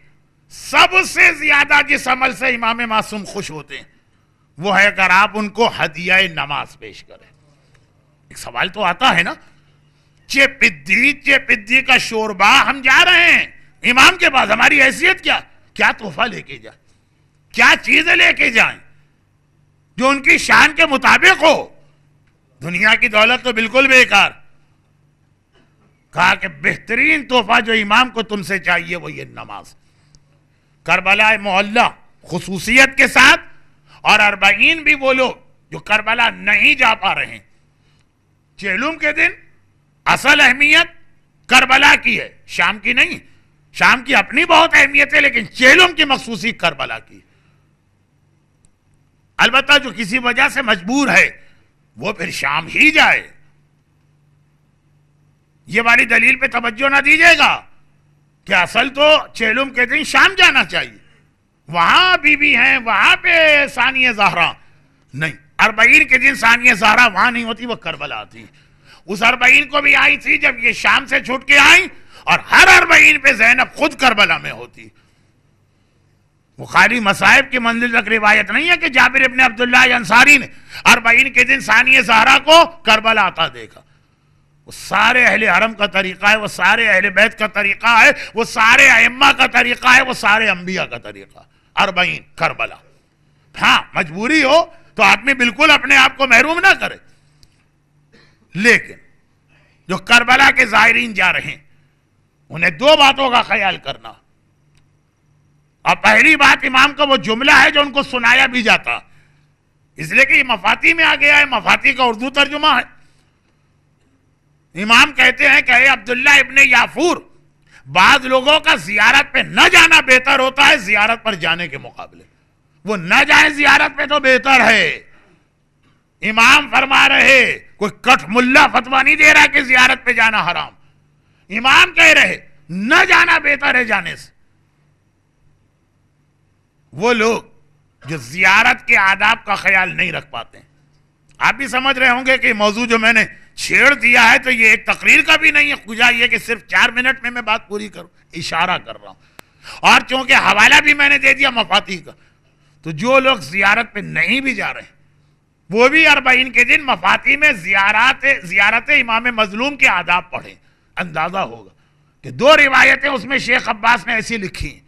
سب سے زیادہ جس عمل سے امام معصوم خوش ہوتے ہیں وہ ہے اگر آپ ان کو ہدیہ نماز پیش کریں۔ ایک سوال تو آتا ہے نا، چے پدی کا شوربہ، ہم جا رہے ہیں امام کے پاس، ہماری حیثیت کیا تحفہ لے کے جائیں، کیا چیزیں لے کے جائیں جو ان کی شان کے مطابق ہو؟ دنیا کی دولت تو بالکل بیکار۔ کہا کہ بہترین تحفہ جو امام کو تم سے چاہیے وہ یہ نماز۔ کربلا محلہ خصوصیت کے ساتھ، اور 40 بھی وہ لوگ جو کربلا نہیں جا پا رہے ہیں۔ چہلم کے دن اصل اہمیت کربلا کی ہے، شام کی نہیں۔ شام کی اپنی بہت اہمیت ہے لیکن چہلم کی مخصوصی کربلا کی۔ البتہ جو کسی وجہ سے مجبور ہے وہ پھر شام ہی جائے۔ یہ والی دلیل پہ توجہ نہ دیجیے گا کہ اصل تو چہلم کے دن شام جانا چاہیے، وہاں بی ہیں، وہاں پہ ثانیہ زہرا نہیں۔ 40 کے دن ثانیہ زہرا وہاں نہیں ہوتی، وہ کربلا آتی۔ اس 40 کو بھی آئی تھی جب یہ شام سے چھوٹ کے آئیں، اور ہر 40 پہ زینب خود کربلا میں ہوتی۔ وہ خالی مصائب کی منزل تک روایت نہیں ہے کہ جابر ابن عبداللہ انصاری نے 40 کے دن ثانیہ زہرا کو کربلا آتا دیکھا۔ وہ سارے اہل حرم کا طریقہ ہے، وہ سارے اہل بیت کا طریقہ ہے، وہ سارے ائمہ کا طریقہ ہے، وہ سارے انبیاء کا طریقہ۔ 40 کربلا۔ ہاں مجبوری ہو تو آدمی بالکل اپنے آپ کو محروم نہ کرے، لیکن جو کربلا کے زائرین جا رہے ہیں انہیں 2 باتوں کا خیال کرنا۔ اور پہلی بات امام کا وہ جملہ ہے جو ان کو سنایا بھی جاتا، اس لیے کہ یہ مفاتی میں آ گیا ہے، مفاتی کا اردو ترجمہ ہے۔ امام کہتے ہیں کہ اے عبداللہ ابن یافور، بعض لوگوں کا زیارت پہ نہ جانا بہتر ہوتا ہے زیارت پر جانے کے مقابلے۔ وہ نہ جائیں زیارت پہ تو بہتر ہے۔ امام فرما رہے، کوئی کٹ ملا فتویٰ نہیں دے رہا کہ زیارت پہ جانا حرام، امام کہہ رہے نہ جانا بہتر ہے جانے سے۔ وہ لوگ جو زیارت کے آداب کا خیال نہیں رکھ پاتے ہیں، آپ بھی سمجھ رہے ہوں گے کہ موضوع جو میں نے چھیڑ دیا ہے تو یہ ایک تقریر کا بھی نہیں ہے، خدا یہ کہ صرف 4 منٹ میں بات پوری کروں، اشارہ کر رہا ہوں، اور چونکہ حوالہ بھی میں نے دے دیا مفاتی کا، تو جو لوگ زیارت پہ نہیں بھی جا رہے ہیں وہ بھی 40 کے دن مفاتی میں زیارت امام مظلوم کے آداب پڑھیں۔ اندازہ ہوگا کہ 2 روایتیں اس میں شیخ عباس نے ایسی لکھی ہیں،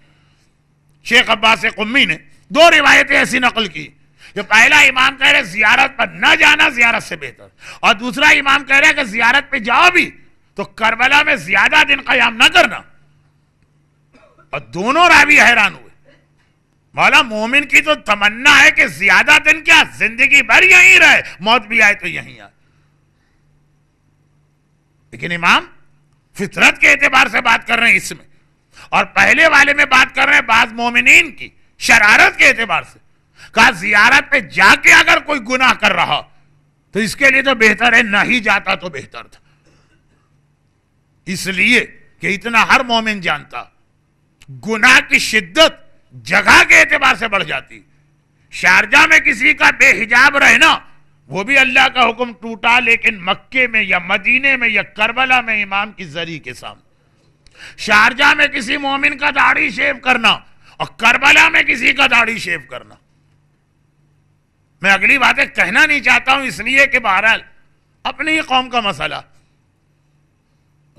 شیخ عباس قمی نے 2 روایتیں ایسی نقل کی کہ پہلا امام کہہ رہے زیارت پر نہ جانا زیارت سے بہتر، اور دوسرا امام کہہ رہے کہ زیارت پہ جاؤ بھی تو کربلا میں زیادہ دن قیام نہ کرنا۔ اور دونوں راوی حیران ہوئے، مولا مومن کی تو تمنا ہے کہ زیادہ دن کیا، زندگی بھر یہیں رہے، موت بھی آئے تو یہیں آئے، لیکن امام فطرت کے اعتبار سے بات کر رہے ہیں اس میں، اور پہلے والے میں بات کر رہے ہیں بعض مومنین کی شرارت کے اعتبار سے. کہا زیارت پہ جا کے اگر کوئی گناہ کر رہا تو اس کے لیے تو بہتر ہے نہ ہی جاتا تو بہتر تھا، اس لیے کہ اتنا ہر مومن جانتا گناہ کی شدت جگہ کے اعتبار سے بڑھ جاتی. شارجہ میں کسی کا بے حجاب رہنا وہ بھی اللہ کا حکم ٹوٹا، لیکن مکے میں یا مدینے میں یا کربلا میں امام کی زری کے سامنے. شارجہ میں کسی مومن کا داڑھی شیو کرنا اور کربلا میں کسی کا داڑھی شیو کرنا. میں اگلی باتیں کہنا نہیں چاہتا ہوں اس لیے کہ بہرحال اپنی ہی قوم کا مسئلہ،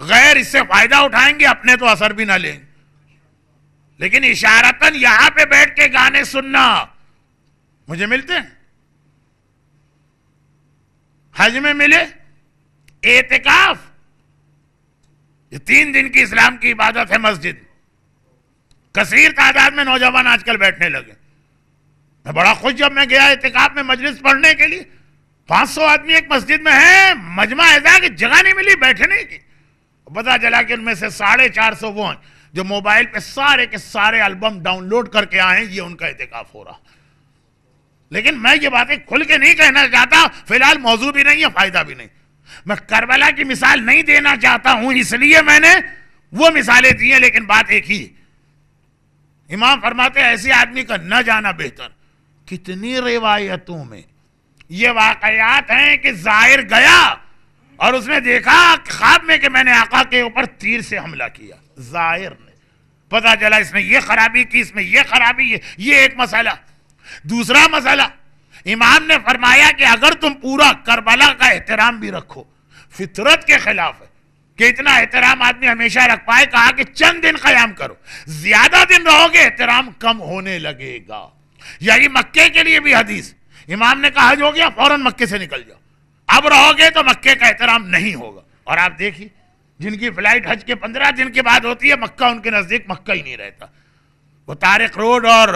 غیر اس سے فائدہ اٹھائیں گے، اپنے تو اثر بھی نہ لیں گے. لیکن اشارتاً یہاں پہ بیٹھ کے گانے سننا مجھے ملتے ہیں، حج میں ملے، اعتکاف یہ 3 دن کی اسلام کی عبادت ہے مسجد، کثیر تعداد میں نوجوان آج کل بیٹھنے لگے. میں بڑا خوش جب میں گیا اعتکاف میں مجلس پڑھنے کے لیے، 500 آدمی ایک مسجد میں ہیں، مجمع ایسا کہ جگہ نہیں ملی بیٹھنے کی. پتا چلا کہ ان میں سے 450 وہ ہیں جو موبائل پہ سارے کے سارے البم ڈاؤن لوڈ کر کے آئے ہیں، یہ ان کا اعتکاف ہو رہا. لیکن میں یہ باتیں کھل کے نہیں کہنا چاہتا، فی الحال موضوع بھی نہیں ہے، فائدہ بھی نہیں. میں کربلا کی مثال نہیں دینا چاہتا ہوں، اس لیے میں نے وہ مثالیں دی ہیں، لیکن بات ایک ہی. امام فرماتے ہیں ایسے آدمی کا نہ جانا بہتر. کتنی روایتوں میں یہ واقعات ہیں کہ زائر گیا اور اس نے دیکھا خواب میں کہ میں نے آقا کے اوپر تیر سے حملہ کیا. زائر نے پتا چلا اس نے یہ خرابی کی، اس میں یہ خرابی، یہ ایک مسئلہ. دوسرا مسئلہ امام نے فرمایا کہ اگر تم پورا کربلا کا احترام بھی رکھو، فطرت کے خلاف ہے کہ اتنا احترام آدمی ہمیشہ رکھ پائے. کہا کہ چند دن قیام کرو، زیادہ دن رہو گے احترام کم ہونے لگے گا. یہی مکے کے لیے بھی حدیث، امام نے کہا حج ہو گیا فوراً مکے سے نکل جاؤ، اب رہو گے تو مکے کا احترام نہیں ہوگا. اور آپ دیکھیے جن کی فلائٹ حج کے 15 دن کے بعد ہوتی ہے، مکہ ان کے نزدیک مکہ ہی نہیں رہتا، وہ طارق روڈ اور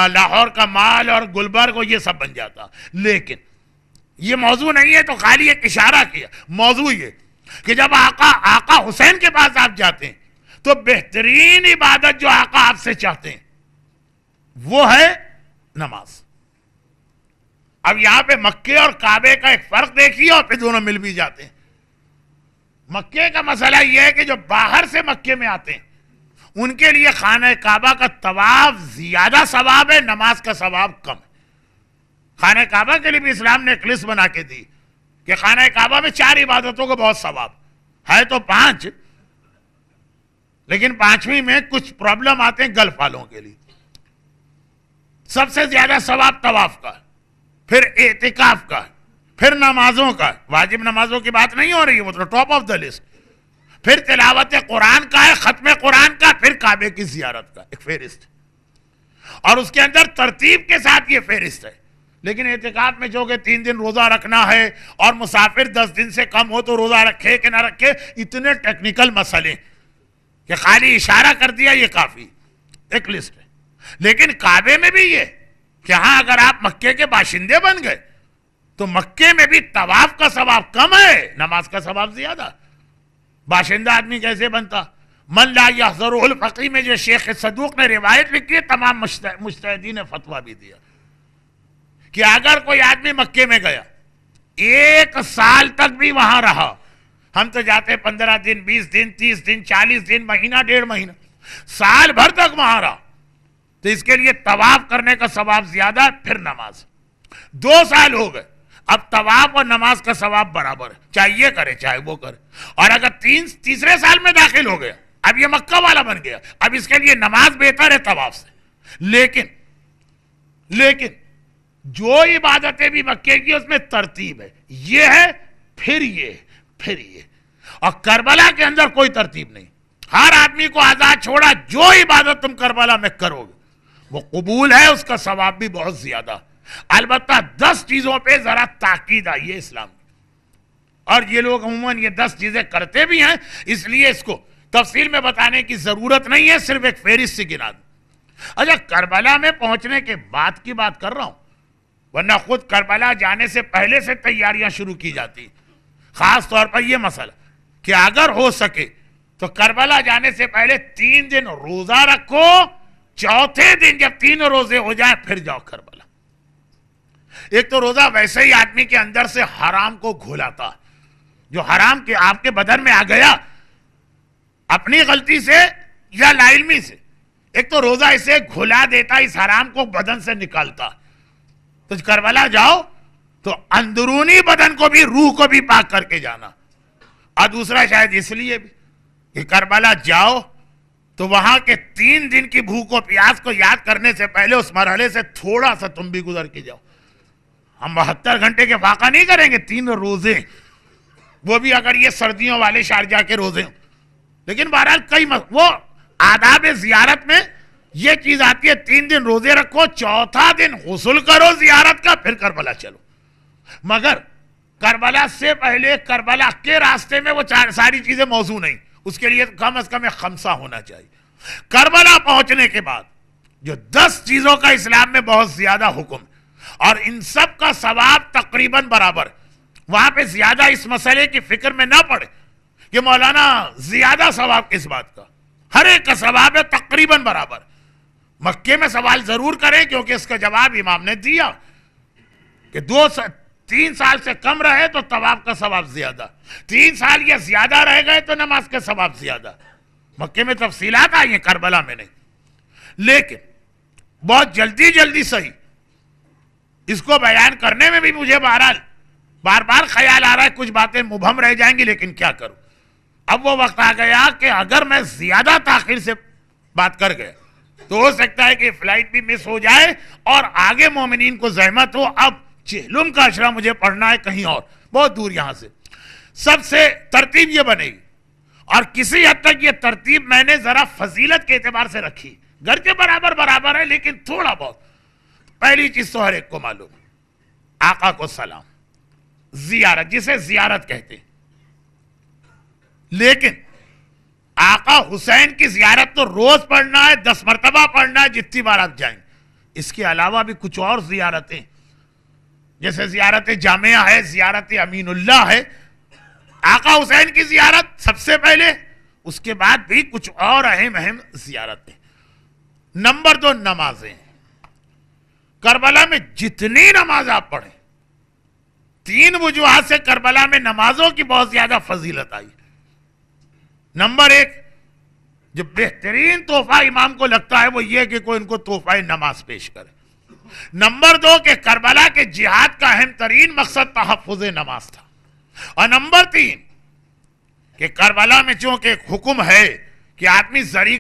لاہور کا مال اور گلبرگ یہ سب بن جاتا. لیکن یہ موضوع نہیں ہے، تو خالی ایک اشارہ کیا. موضوع یہ کہ جب آقا حسین کے پاس آپ جاتے ہیں تو بہترین عبادت جو آقا آپ سے چاہتے ہیں وہ ہے نماز. اب یہاں پہ مکے اور کعبے کا ایک فرق دیکھیے اور پھر دونوں مل بھی جاتے ہیں. مکے کا مسئلہ یہ ہے کہ جو باہر سے مکے میں آتے ہیں ان کے لیے خانہ کعبہ کا طواف زیادہ ثواب ہے، نماز کا ثواب کم ہے. خانہ کعبہ کے لیے بھی اسلام نے ایک لسٹ بنا کے دی کہ خانہ کعبہ میں 4 عبادتوں کو بہت ثواب ہے تو 5، لیکن 5ویں میں کچھ پرابلم آتے ہیں گلف والوں کے لیے. سب سے زیادہ ثواب طواف کا، پھر اعتکاف کا، پھر نمازوں کا. واجب نمازوں کی بات نہیں ہو رہی ہے، وہ تو ٹاپ آف دا لسٹ. پھر تلاوت قرآن کا ہے، ختم قرآن کا، پھر کعبے کی زیارت کا ایک فہرست، اور اس کے اندر ترتیب کے ساتھ یہ فہرست ہے. لیکن اعتکاف میں جو کہ 3 دن روزہ رکھنا ہے اور مسافر 10 دن سے کم ہو تو روزہ رکھے کہ نہ رکھے، اتنے ٹیکنیکل مسئلے کہ خالی اشارہ کر دیا یہ کافی ایک لسٹ ہے. لیکن کعبے میں بھی یہ کہ ہاں اگر آپ مکے کے باشندے بن گئے تو مکے میں بھی طواف کا ثواب کم ہے، نماز کا ثواب زیادہ. باشندہ آدمی کیسے بنتا؟ من لا یحضرہ الفقیہ میں جو شیخ صدوق نے روایت لکھی ہے، تمام مجتہدین نے فتویٰ بھی دیا کہ اگر کوئی آدمی مکے میں گیا 1 سال تک بھی وہاں رہا، ہم تو جاتے 15 دن 20 دن 30 دن 40 دن، مہینہ 1.5 مہینہ، سال بھر تک وہاں رہا تو اس کے لیے طواف کرنے کا ثواب زیادہ ہے. پھر نماز 2 سال ہو گئے، اب طواف اور نماز کا ثواب برابر ہے، چاہے یہ کرے چاہے وہ کرے. اور اگر تیسرے سال میں داخل ہو گیا، اب یہ مکہ والا بن گیا، اب اس کے لیے نماز بہتر ہے طواف سے. لیکن جو عبادتیں بھی مکے کی اس میں ترتیب ہے، یہ ہے پھر یہ. اور کربلا کے اندر کوئی ترتیب نہیں، ہر آدمی کو آزاد چھوڑا، جو عبادت تم کربلا میں کرو گے وہ قبول ہے، اس کا ثواب بھی بہت زیادہ. البتہ 10 چیزوں پہ ذرا تاکید آئی ہے اسلام کی، اور یہ لوگ عموماً یہ 10 چیزیں کرتے بھی ہیں، اس لیے اس کو تفصیل میں بتانے کی ضرورت نہیں ہے، صرف ایک فہرست سے گنا دوں. اچھا کربلا میں پہنچنے کے بعد کی بات کر رہا ہوں، ورنہ خود کربلا جانے سے پہلے سے تیاریاں شروع کی جاتی. خاص طور پر یہ مسئلہ کہ اگر ہو سکے تو کربلا جانے سے پہلے 3 دن روزہ رکھو، چوتھے دن جب 3 روزے ہو جائیں پھر جاؤ کربلا۔ ایک تو روزہ ویسے ہی آدمی کے اندر سے حرام کو گھولاتا، جو حرام کے آپ کے بدن میں آ گیا اپنی غلطی سے یا لا علمی سے، ایک تو روزہ اسے گھلا دیتا، اس حرام کو بدن سے نکالتا۔ تو کربلا جاؤ تو اندرونی بدن کو بھی، روح کو بھی پاک کر کے جانا۔ اور دوسرا شاید اس لیے بھی کہ کربلا جاؤ تو وہاں کے 3 دن کی بھوک و پیاس کو یاد کرنے سے پہلے اس مرحلے سے تھوڑا سا تم بھی گزر کے جاؤ۔ ہم 72 گھنٹے کے فاقہ نہیں کریں گے، 3 روزے، وہ بھی اگر یہ سردیوں والے شارجہ کے روزے ہوں۔ لیکن بہرحال وہ آداب زیارت میں یہ چیز آتی ہے، 3 دن روزے رکھو، چوتھا دن غسل کرو زیارت کا، پھر کربلا چلو۔ مگر کربلا سے پہلے کربلا کے راستے میں وہ ساری چیزیں موزوں نہیں، اس کے لیے کم از کم 5 ہونا چاہیے۔ کربلا پہنچنے کے بعد جو 10 چیزوں کا اسلام میں بہت زیادہ حکم، اور ان سب کا ثواب تقریباً برابر، وہاں پہ زیادہ اس مسئلے کی فکر میں نہ پڑے کہ مولانا زیادہ ثواب کس بات کا، ہر ایک کا ثواب ہے تقریباً برابر۔ مکے میں سوال ضرور کریں کیونکہ اس کا جواب امام نے دیا کہ 3 سال سے کم رہے تو طواف کا ثواب زیادہ، 3 سال یا زیادہ رہ گئے تو نماز کا ثواب زیادہ۔ مکے میں تفصیلات آئی ہیں، کربلا میں نہیں۔ لیکن بہت جلدی صحیح اس کو بیان کرنے میں بھی مجھے بار بار خیال آ رہا ہے کچھ باتیں مبہم رہ جائیں گی، لیکن کیا کروں۔ اب وہ وقت آ گیا کہ اگر میں زیادہ تاخیر سے بات کر گیا تو ہو سکتا ہے کہ فلائٹ بھی مس ہو جائے اور آگے مومنین کو زحمت ہو۔ اب چہلم کا اشرا مجھے پڑھنا ہے کہیں اور، بہت دور یہاں سے۔ سب سے ترتیب یہ بنے گی، اور کسی حد تک یہ ترتیب میں نے ذرا فضیلت کے اعتبار سے رکھی، گھر کے برابر ہے لیکن تھوڑا بہت۔ پہلی چیز تو ہر ایک کو معلوم، آقا کو سلام، زیارت جسے زیارت کہتے ہیں۔ لیکن آقا حسین کی زیارت تو روز پڑھنا ہے، 10 مرتبہ پڑھنا ہے، جتنی بار آپ جائیں۔ اس کے علاوہ بھی کچھ اور زیارتیں، جیسے زیارت جامعہ ہے، زیارت امین اللہ ہے۔ آقا حسین کی زیارت سب سے پہلے، اس کے بعد بھی کچھ اور اہم زیارتیں۔ نمبر 2 نمازیں۔ کربلا میں جتنی نماز آپ پڑھیں، 3 وجوہات سے کربلا میں نمازوں کی بہت زیادہ فضیلت آئی۔ نمبر 1، جو بہترین تحفہ امام کو لگتا ہے وہ یہ کہ کوئی ان کو تحفہ نماز پیش کرے۔ نمبر 2 کہ کربلا کے جہاد کا اہم ترین مقصد تحفظ نماز تھا۔ اور نمبر 3 کہ کربلا میں چونکہ ایک حکم ہے کہ آدمی زری